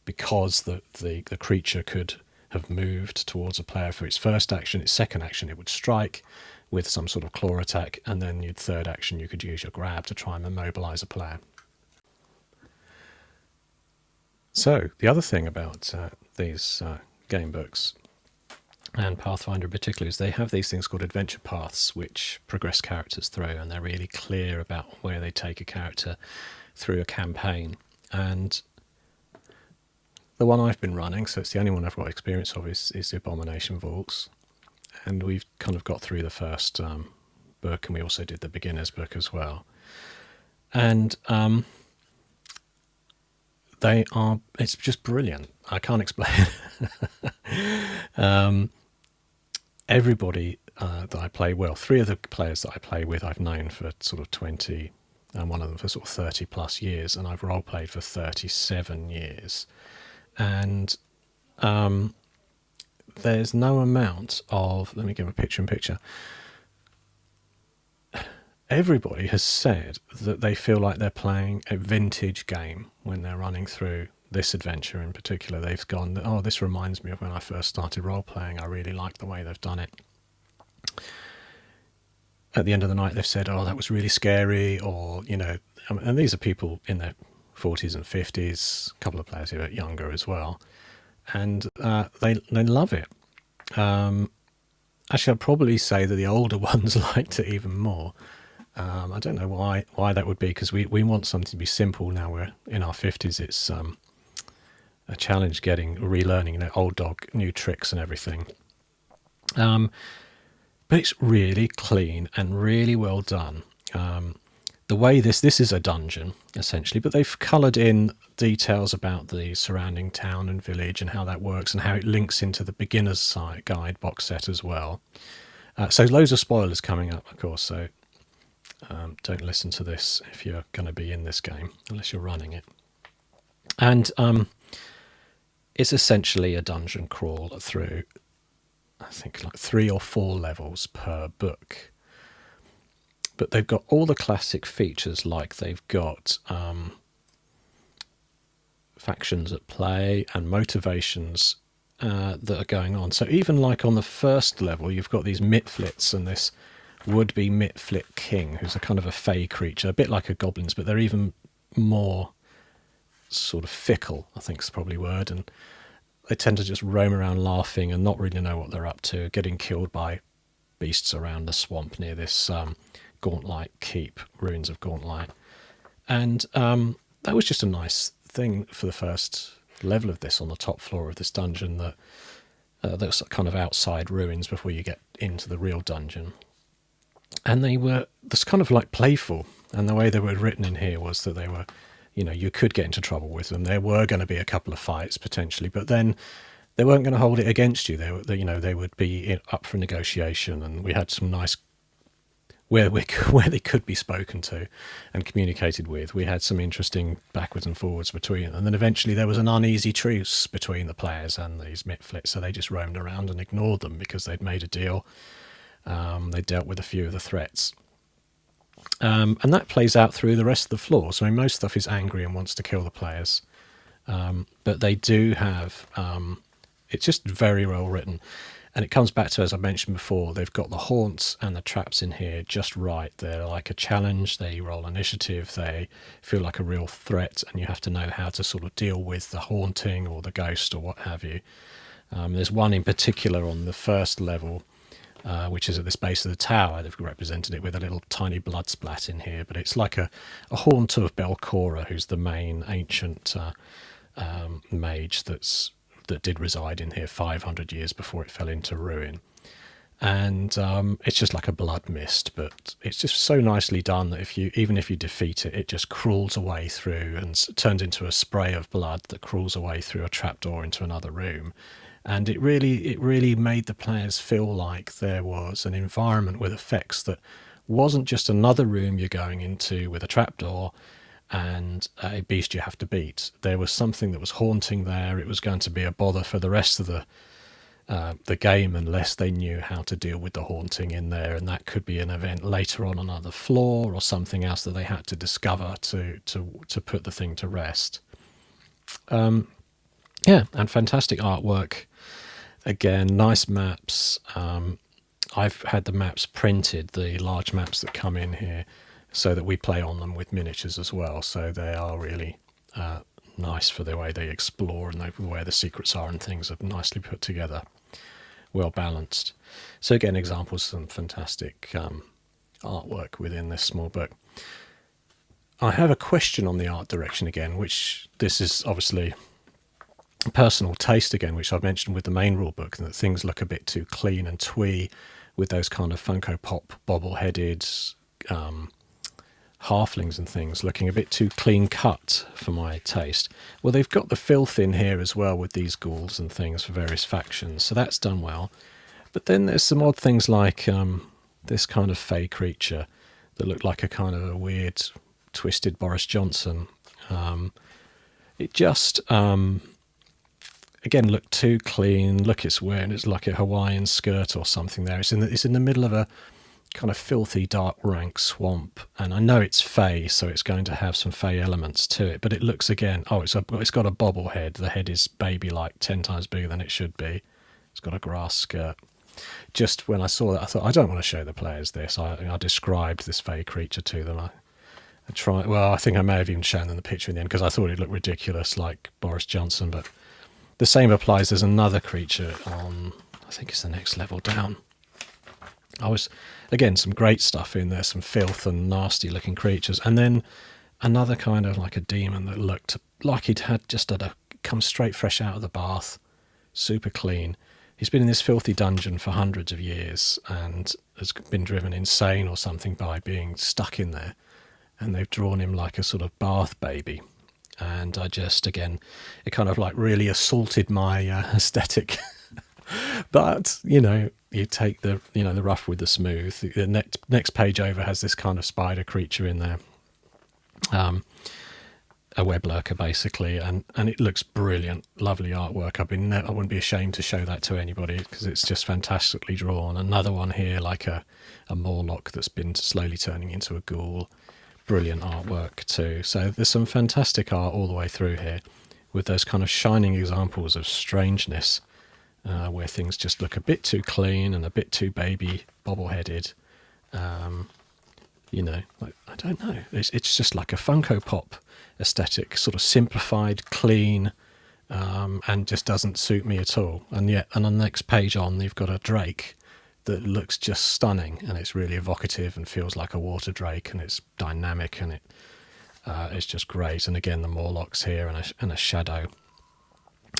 S1: because the creature could have moved towards a player for its first action. Its second action, it would strike with some sort of claw attack, and then your third action, you could use your grab to try and immobilize a player. So, the other thing about these game books, and Pathfinder in particular, is they have these things called adventure paths, which progress characters through, and they're really clear about where they take a character through a campaign. And the one I've been running, so it's the only one I've got experience of, is the Abomination Vaults. And we've kind of got through the first book, and we also did the beginner's book as well. And it's just brilliant. I can't explain. Everybody that I play, 3 of the players that I play with I've known for sort of 20, and one of them for sort of 30 plus years, and I've role played for 37 years. And there's no amount of, let me give a picture in picture. Everybody has said that they feel like they're playing a vintage game when they're running through this adventure in particular. They've gone, oh, this reminds me of when I first started role-playing. I really like the way they've done it. At the end of the night, they've said, oh, that was really scary, or, and these are people in their 40s and 50s, a couple of players who are younger as well, and they love it. Actually, I'd probably say that the older ones liked it even more. I don't know why that would be, because we want something to be simple now. We're in our 50s. It's a challenge relearning old dog, new tricks and everything. But it's really clean and really well done. The way this is a dungeon, essentially, but they've coloured in details about the surrounding town and village and how that works, and how it links into the beginner's guide box set as well. So loads of spoilers coming up, of course, so don't listen to this if you're going to be in this game, unless you're running it. And it's essentially a dungeon crawl through I think like 3 or 4 levels per book. But they've got all the classic features, like they've got factions at play and motivations that are going on. So even like on the first level, you've got these Mitflits and this would-be Mitflit king, who's a kind of a fey creature, a bit like a goblins, but they're even more sort of fickle, I think is probably the word, and they tend to just roam around laughing and not really know what they're up to, getting killed by beasts around the swamp near this Gauntlight keep, ruins of Gauntlight. And that was just a nice thing for the first level of this, on the top floor of this dungeon, that that's kind of outside ruins before you get into the real dungeon. And they were this kind of like playful, and the way they were written in here was that they were, you know, you could get into trouble with them. There were going to be a couple of fights potentially, but then they weren't going to hold it against you. They would be up for negotiation, and we had some nice where they could be spoken to and communicated with. We had some interesting backwards and forwards between them, and then eventually there was an uneasy truce between the players and these Mitflits, so they just roamed around and ignored them because they'd made a deal. They dealt with a few of the threats. And that plays out through the rest of the floor. So most stuff is angry and wants to kill the players. But they do have... it's just very well written. And it comes back to, as I mentioned before, they've got the haunts and the traps in here just right. They're like a challenge. They roll initiative. They feel like a real threat. And you have to know how to sort of deal with the haunting or the ghost or what have you. There's one in particular on the first level, which is at this base of the tower. They've represented it with a little tiny blood splat in here, but it's like a haunt of Belcora, who's the main ancient mage that did reside in here 500 years before it fell into ruin. And it's just like a blood mist, but it's just so nicely done that even if you defeat it, it just crawls away through and turns into a spray of blood that crawls away through a trapdoor into another room. And it really made the players feel like there was an environment with effects that wasn't just another room you're going into with a trapdoor and a beast you have to beat. There was something that was haunting there. It was going to be a bother for the rest of the game unless they knew how to deal with the haunting in there, and that could be an event later on another floor or something else that they had to discover to put the thing to rest. Yeah, and fantastic artwork. Again, nice maps. I've had the maps printed, the large maps that come in here, so that we play on them with miniatures as well. So they are really nice for the way they explore and where the secrets are, and things are nicely put together, well balanced. So again, examples of some fantastic artwork within this small book. I have a question on the art direction again, which this is obviously personal taste again, which I've mentioned with the main rule book, and that things look a bit too clean and twee with those kind of Funko Pop bobble-headed halflings and things looking a bit too clean cut for my taste. Well, they've got the filth in here as well with these ghouls and things for various factions, so that's done well. But then there's some odd things like this kind of fey creature that looked like a kind of a weird twisted Boris Johnson. It just again looked too clean. Look, it's wearing, it's like a Hawaiian skirt or something there. It's in the middle of a kind of filthy dark rank swamp, and I know it's fey, so it's going to have some fey elements to it, but it looks again, it's got a bobble head. The head is baby like 10 times bigger than it should be. It's got a grass skirt. Just when I saw that, I thought, I don't want to show the players this. I described this fey creature to them. I think I may have even shown them the picture in the end because I thought it looked ridiculous like Boris Johnson. But the same applies. There's another creature on, I think it's the next level down. Again, some great stuff in there, some filth and nasty looking creatures, and then another kind of like a demon that looked like he'd come straight fresh out of the bath, super clean. He's been in this filthy dungeon for hundreds of years and has been driven insane or something by being stuck in there, and they've drawn him like a sort of bath baby. And again, it kind of like really assaulted my aesthetic. But, you take the rough with the smooth. The next page over has this kind of spider creature in there. a web lurker basically, and it looks brilliant, lovely artwork. I wouldn't be ashamed to show that to anybody because it's just fantastically drawn. Another one here, like a Morlock that's been slowly turning into a ghoul. Brilliant artwork too. So there's some fantastic art all the way through here, with those kind of shining examples of strangeness, where things just look a bit too clean and a bit too baby bobble-headed. Like, I don't know. It's just like a Funko Pop aesthetic, sort of simplified, clean, and just doesn't suit me at all. And yet, and on the next page on, you've got a drake that looks just stunning, and it's really evocative and feels like a water drake, and it's dynamic, and it's just great. And again, the Morlocks here and a shadow,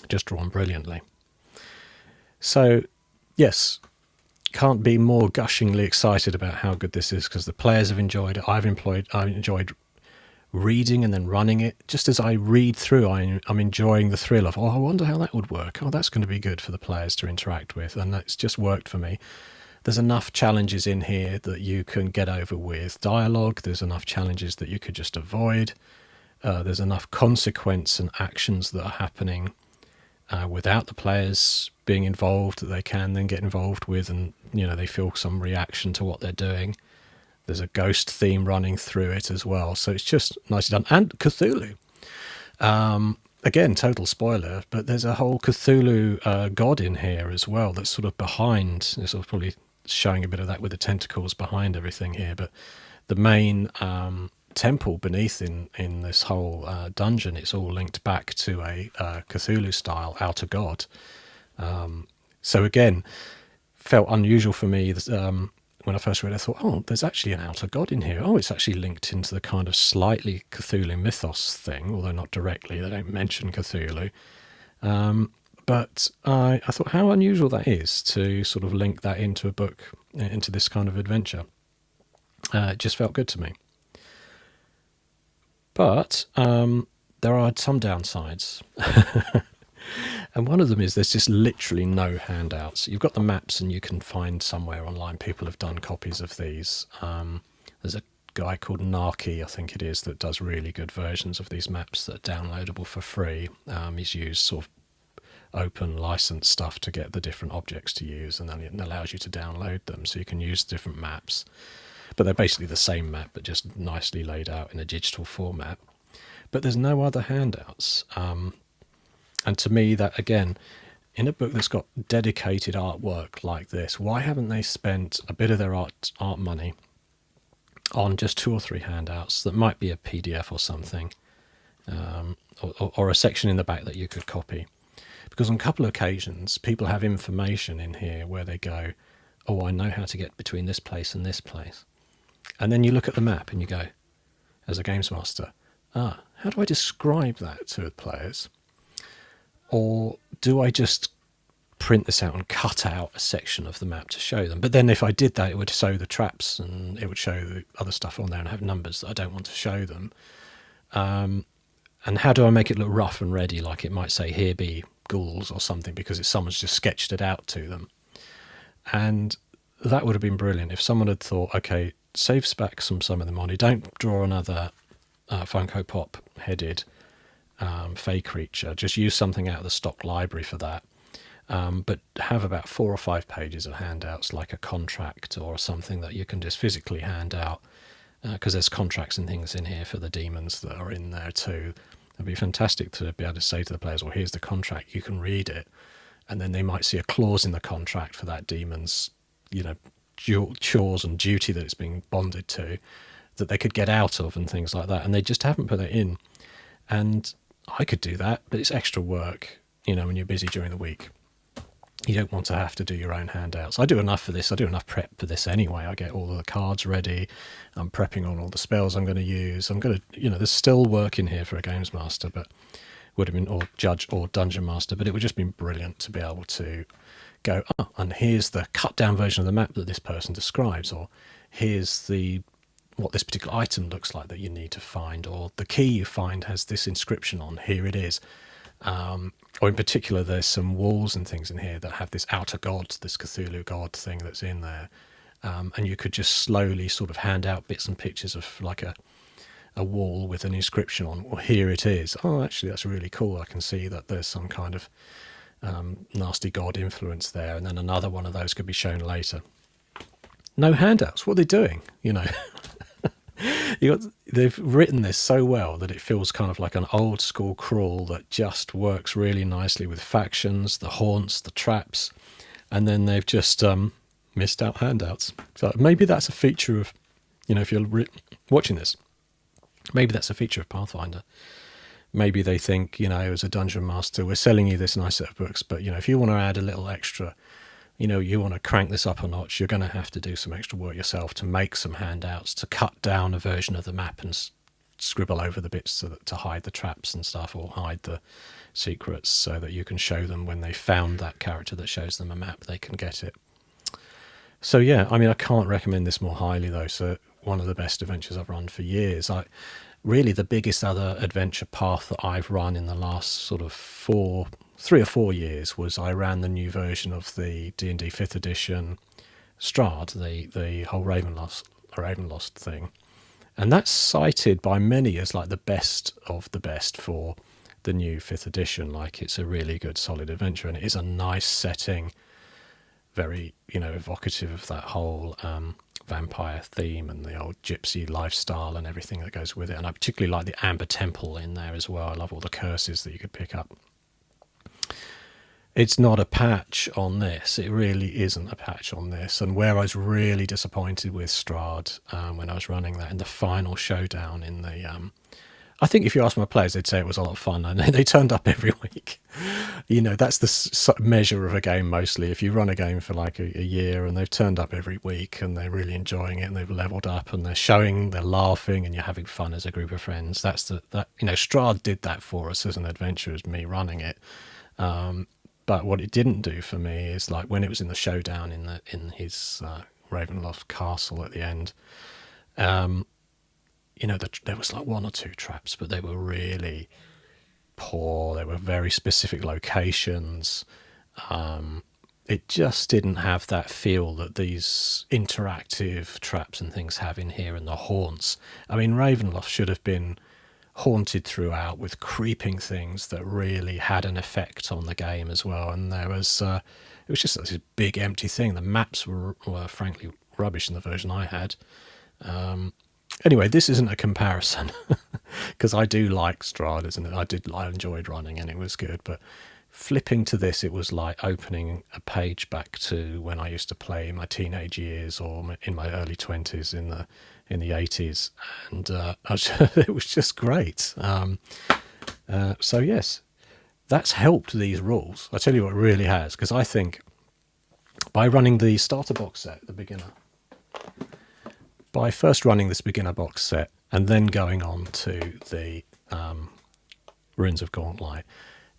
S1: just drawn brilliantly. So, yes, can't be more gushingly excited about how good this is, because the players have enjoyed it. I've enjoyed reading and then running it. Just as I read through, I'm enjoying the thrill of, I wonder how that would work. Oh, that's going to be good for the players to interact with, and that's just worked for me. There's enough challenges in here that you can get over with dialogue. There's enough challenges that you could just avoid. There's enough consequence and actions that are happening without the players being involved that they can then get involved with, and they feel some reaction to what they're doing. There's a ghost theme running through it as well, so it's just nicely done. And Cthulhu, again, total spoiler, but there's a whole Cthulhu god in here as well that's sort of behind. Sort of probably showing a bit of that with the tentacles behind everything here, but the main temple beneath in this whole dungeon, it's all linked back to a Cthulhu style outer god. So again, felt unusual for me when I first read it. I thought, there's actually an outer god in here. It's actually linked into the kind of slightly Cthulhu mythos thing, although not directly. They don't mention Cthulhu. But I thought how unusual that is to sort of link that into a book, into this kind of adventure. It just felt good to me. But there are some downsides. And one of them is there's just literally no handouts. You've got the maps, and you can find somewhere online. People have done copies of these. There's a guy called Narky, I think it is, that does really good versions of these maps that are downloadable for free. He's used sort of open license stuff to get the different objects to use, and then it allows you to download them, so you can use different maps. But they're basically the same map, but just nicely laid out in a digital format. But there's no other handouts. And to me, that, again, in a book that's got dedicated artwork like this, why haven't they spent a bit of their art money on just 2 or 3 handouts that might be a PDF or something, or a section in the back that you could copy? Because on a couple of occasions, people have information in here where they go, I know how to get between this place and this place. And then you look at the map and you go, as a games master, how do I describe that to the players? Or do I just print this out and cut out a section of the map to show them? But then if I did that, it would show the traps and it would show the other stuff on there and have numbers that I don't want to show them. And how do I make it look rough and ready, like it might say, here be ghouls or something, because someone's just sketched it out to them? And that would have been brilliant if someone had thought, okay, save back some of the money, don't draw another Funko Pop headed fey creature, just use something out of the stock library for that, but have about 4 or 5 pages of handouts, like a contract or something that you can just physically hand out, because there's contracts and things in here for the demons that are in there too. It'd be fantastic to be able to say to the players, well, here's the contract, you can read it, and then they might see a clause in the contract for that demon's chores and duty that it's being bonded to, that they could get out of and things like that, and they just haven't put it in. And I could do that, but it's extra work, when you're busy during the week. You don't want to have to do your own handouts. I do enough for this. I do enough prep for this anyway. I get all of the cards ready. I'm prepping on all the spells I'm going to use. I'm going to, there's still work in here for a games master, but would have been, or judge or dungeon master, but it would just been brilliant to be able to go, and here's the cut down version of the map that this person describes, or here's what this particular item looks like that you need to find, or the key you find has this inscription on, here it is. Or in particular, there's some walls and things in here that have this outer god, this Cthulhu god thing that's in there. And you could just slowly sort of hand out bits and pictures of like a a wall with an inscription on, well, here it is. Oh, actually, that's really cool. I can see that there's some kind of nasty god influence there, and then another one of those could be shown later. No handouts. What are they doing? You know, they've written this so well that it feels kind of like an old school crawl that just works really nicely with factions, the haunts, the traps, and then they've just missed out handouts. So maybe that's a feature of, you know, if you're watching this, maybe that's a feature of Pathfinder. Maybe they think, you know, as a dungeon master, we're selling you this nice set of books, but, you know, if you want to add a little extra, you know, you want to crank this up a notch, you're going to have to do some extra work yourself to make some handouts, to cut down a version of the map and scribble over the bits to hide the traps and stuff, or hide the secrets, so that you can show them when they found that character that shows them a map, they can get it. So yeah, I mean, I can't recommend this more highly though. So one of the best adventures I've run for years. Really the biggest other adventure path that I've run in the last sort of 3 or 4 years was I ran the new version of the D&D 5th edition Strahd, the whole Ravenlost thing. And that's cited by many as like the best of the best for the new 5th edition. Like, it's a really good solid adventure, and it is a nice setting, very, you know, evocative of that whole vampire theme and the old gypsy lifestyle and everything that goes with it. And I particularly like the Amber Temple in there as well. I love all the curses that you could pick up. It's not a patch on this. It really isn't a patch on this. And where I was really disappointed with Strahd when I was running that in the final showdown in the... I think if you ask my players, they'd say it was a lot of fun, and they turned up every week. You know, that's the measure of a game mostly. If you run a game for like a year and they've turned up every week and they're really enjoying it and they've leveled up and they're showing, they're laughing, and you're having fun as a group of friends. That you know, Strahd did that for us as an adventure, as me running it. But what it didn't do for me is, like, when it was in the showdown in his Ravenloft castle at the end. You know, there was like 1 or 2 traps, but they were really poor. They were very specific locations. It just didn't have that feel that these interactive traps and things have in here, and the haunts. I mean, Ravenloft should have been haunted throughout with creeping things that really had an effect on the game as well. And there was, it was just this big empty thing. The maps were frankly rubbish in the version I had. Anyway, this isn't a comparison, because I do like Strahd, isn't it? I enjoyed running, and it was good. But flipping to this, it was like opening a page back to when I used to play in my teenage years, or in my early 20s in the 80s, and it was just great. So yes, that's helped these rules. I tell you what, it really has, because I think by running the starter box set, the beginner. By first running this beginner box set and then going on to the Ruins of Gauntlight,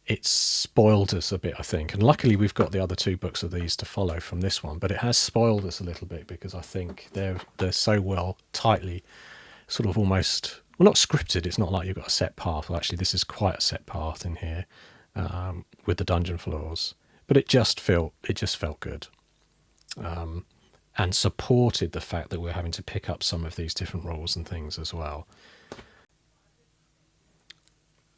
S1: it's spoiled us a bit, I think. And luckily we've got the other 2 books of these to follow from this one, but it has spoiled us a little bit, because I think they're so well, tightly, sort of almost, well, not scripted. It's not like you've got a set path. Well, actually, this is quite a set path in here with the dungeon floors, but it just felt good. And supported the fact that we're having to pick up some of these different rules and things as well.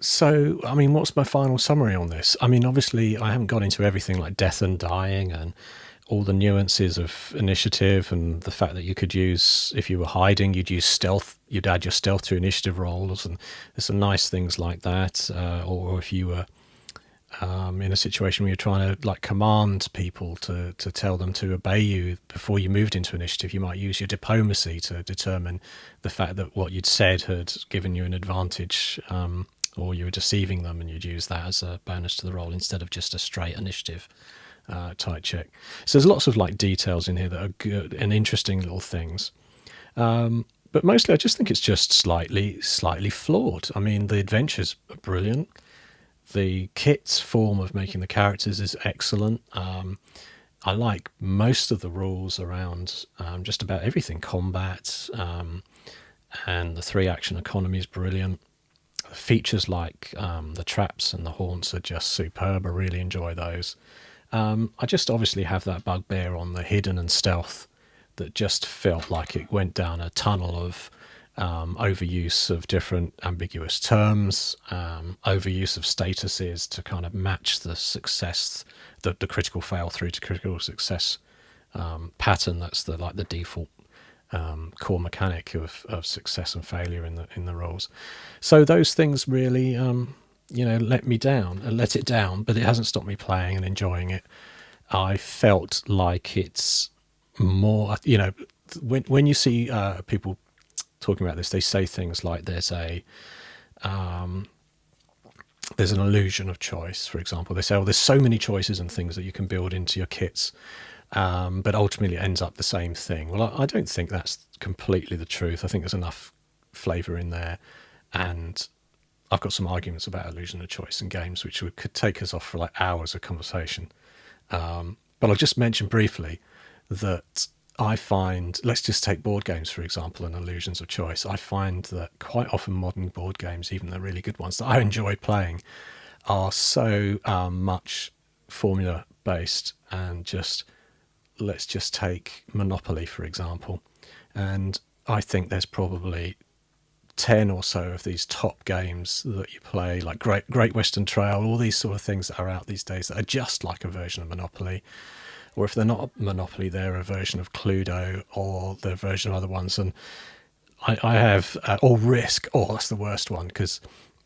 S1: So, I mean, what's my final summary on this? I mean, obviously, I haven't got into everything like death and dying and all the nuances of initiative, and the fact that you could use, if you were hiding, you'd use stealth, you'd add your stealth to initiative rolls, and there's some nice things like that. Or if you were in a situation where you're trying to like command people to tell them to obey you before you moved into initiative, you might use your diplomacy to determine the fact that what you'd said had given you an advantage, or you were deceiving them, and you'd use that as a bonus to the roll instead of just a straight initiative type check. So there's lots of like details in here that are good and interesting little things. But mostly I just think it's just slightly flawed. I mean, the adventures are brilliant. The kit's form of making the characters is excellent. I like most of the rules around just about everything. Combat and the 3-action economy is brilliant. Features like the traps and the haunts are just superb. I really enjoy those. I just obviously have that bugbear on the hidden and stealth that just felt like it went down a tunnel of overuse of different ambiguous terms, overuse of statuses to kind of match the success, the critical fail through to critical success pattern. That's the default core mechanic of success and failure in the roles. So those things really let it down, but it hasn't stopped me playing and enjoying it. I felt like it's more, when you see people talking about this, they say things like there's an illusion of choice, for example. They say, oh, there's so many choices and things that you can build into your kits, but ultimately it ends up the same thing. Well, I don't think that's completely the truth. I think there's enough flavour in there, and I've got some arguments about illusion of choice in games which could take us off for like hours of conversation. But I'll just mention briefly that I find, let's just take board games, for example, and illusions of choice. I find that quite often modern board games, even the really good ones that I enjoy playing, are so much formula based, and let's just take Monopoly, for example. And I think there's probably 10 or so of these top games that you play, like Great Western Trail, all these sort of things that are out these days that are just like a version of Monopoly. Or if they're not Monopoly, they're a version of Cluedo, or they're a version of other ones. And I have, or Risk. Oh, that's the worst one, because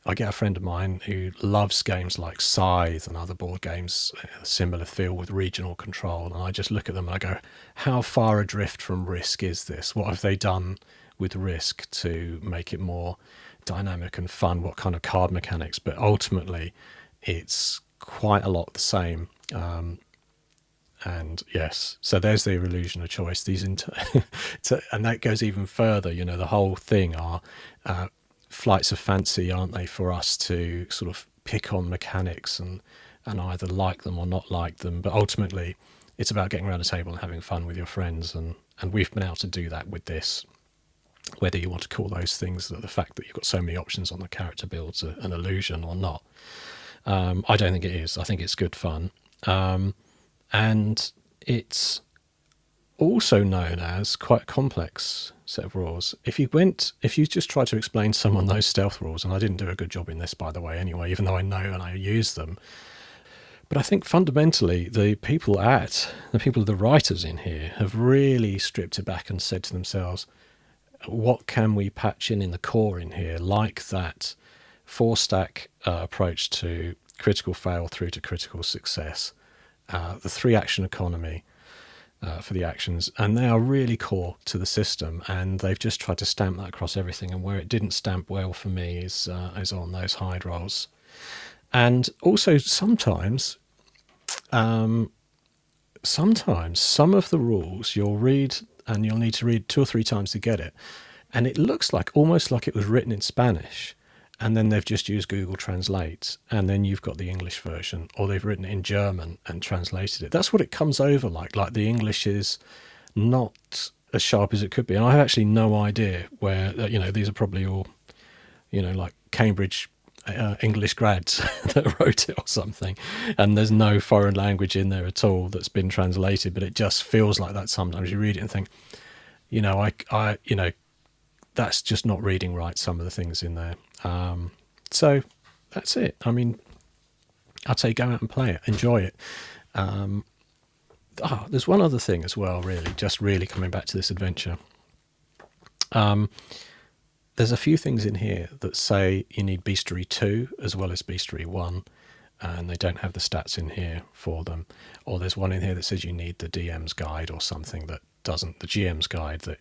S1: I get a friend of mine who loves games like Scythe and other board games, similar feel with regional control. And I just look at them and I go, how far adrift from Risk is this? What have they done with Risk to make it more dynamic and fun? What kind of card mechanics? But ultimately, it's quite a lot the same. And yes, so there's the illusion of choice. And that goes even further. The whole thing are flights of fancy, aren't they, for us to sort of pick on mechanics and either like them or not like them. But ultimately, it's about getting around a table and having fun with your friends. And we've been able to do that with this. Whether you want to call those things, that the fact that you've got so many options on the character builds an illusion or not. I don't think it is. I think it's good fun. And it's also known as quite a complex set of rules. If you just try to explain to someone those stealth rules, and I didn't do a good job in this, by the way, anyway, even though I know and I use them. But I think fundamentally the writers in here have really stripped it back and said to themselves, what can we patch in the core in here, like that 4-stack approach to critical fail through to critical success, the 3-action economy for the actions, and they are really core to the system, and they've just tried to stamp that across everything. And where it didn't stamp well for me is on those hide rolls. And also sometimes some of the rules you'll read, and you'll need to read 2 or 3 times to get it, and it looks almost like it was written in Spanish, and then they've just used Google Translate, and then you've got the English version, or they've written it in German and translated it. That's what it comes over like the English is not as sharp as it could be. And I have actually no idea where, these are probably all, like Cambridge English grads that wrote it or something, and there's no foreign language in there at all that's been translated, but it just feels like that sometimes. You read it and think, that's just not reading right, some of the things in there. So that's it. I mean, I'd say go out and play it, enjoy it. There's one other thing as well, really coming back to this adventure. There's a few things in here that say you need Beastery 2 as well as Beastery 1, and they don't have the stats in here for them. Or there's one in here that says you need the DM's guide or something that doesn't, the GM's guide that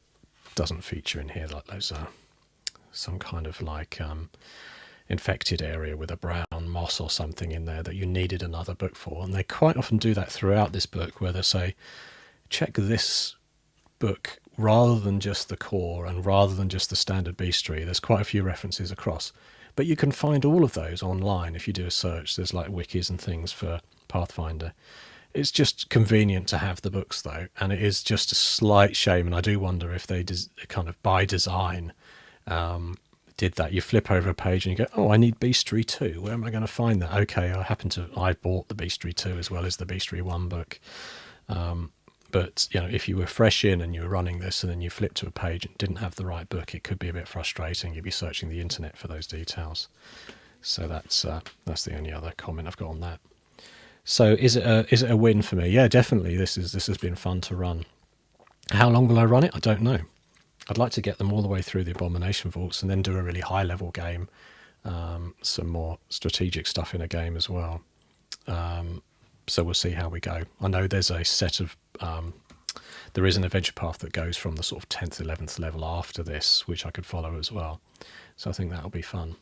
S1: doesn't feature in here. Like there's some kind of infected area with a brown moss or something in there that you needed another book for. And they quite often do that throughout this book, where they say, check this book rather than just the core and rather than just the standard Beastery. There's quite a few references across, but you can find all of those online if you do a search. There's like wikis and things for Pathfinder. It's just convenient to have the books though, and it is just a slight shame, and I do wonder if they kind of by design did that. You flip over a page and you go, oh, I need Beastery 2. Where am I going to find that? Okay, I bought the Beastery 2 as well as the Beastery 1 book. But if you were fresh in and you were running this and then you flipped to a page and didn't have the right book, it could be a bit frustrating. You'd be searching the internet for those details. So that's the only other comment I've got on that. So is it a win for me? Yeah, definitely. This has been fun to run. How long will I run it? I don't know. I'd like to get them all the way through the Abomination Vaults and then do a really high level game, some more strategic stuff in a game as well. So we'll see how we go. I know there's a set of there is an adventure path that goes from the sort of 10th, 11th level after this, which I could follow as well. So I think that'll be fun.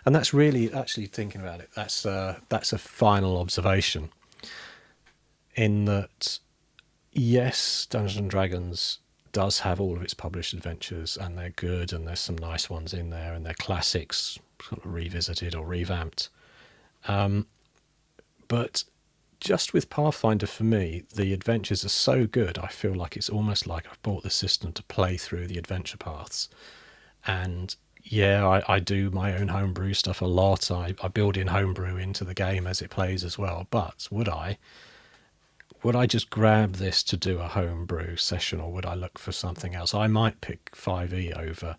S1: And that's really, actually thinking about it, that's a final observation. In that, yes, Dungeons and Dragons does have all of its published adventures, and they're good, and there's some nice ones in there, and they're classics, sort of revisited or revamped. But just with Pathfinder, for me, the adventures are so good, I feel like it's almost like I've bought the system to play through the adventure paths. And yeah, I do my own homebrew stuff a lot. I build in homebrew into the game as it plays as well. But would I just grab this to do a homebrew session, or would I look for something else? I might pick 5e over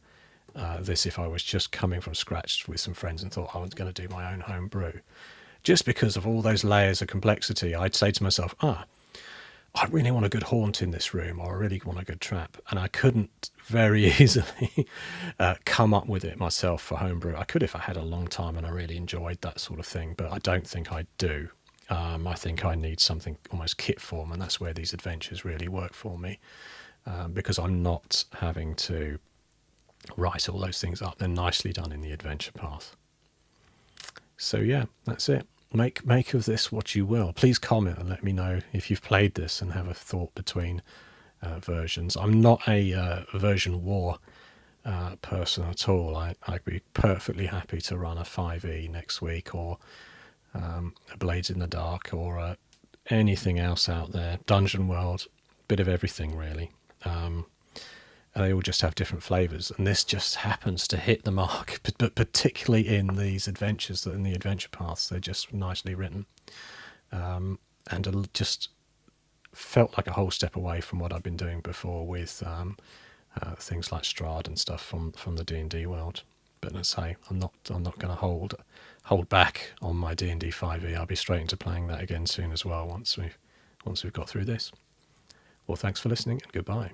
S1: this if I was just coming from scratch with some friends and thought I was going to do my own homebrew. Just because of all those layers of complexity, I'd say to myself, I really want a good haunt in this room, or I really want a good trap. And I couldn't very easily come up with it myself for homebrew. I could if I had a long time and I really enjoyed that sort of thing, but I don't think I do. I think I need something almost kit form, and that's where these adventures really work for me, because I'm not having to write all those things up. They're nicely done in the adventure path. So yeah, that's it. Make of this what you will. Please comment and let me know if you've played this and have a thought between versions. I'm not a version war person at all. I'd be perfectly happy to run a 5e next week, or a Blades in the Dark, or anything else out there. Dungeon World, bit of everything really. And they all just have different flavours, and this just happens to hit the mark, but particularly in these adventures, that in the adventure paths, they're just nicely written, and just felt like a whole step away from what I've been doing before with things like Strahd and stuff from the D&D world. But let's say I'm not going to hold back on my D&D 5e. I'll be straight into playing that again soon as well once we've got through this. Well, thanks for listening, and goodbye.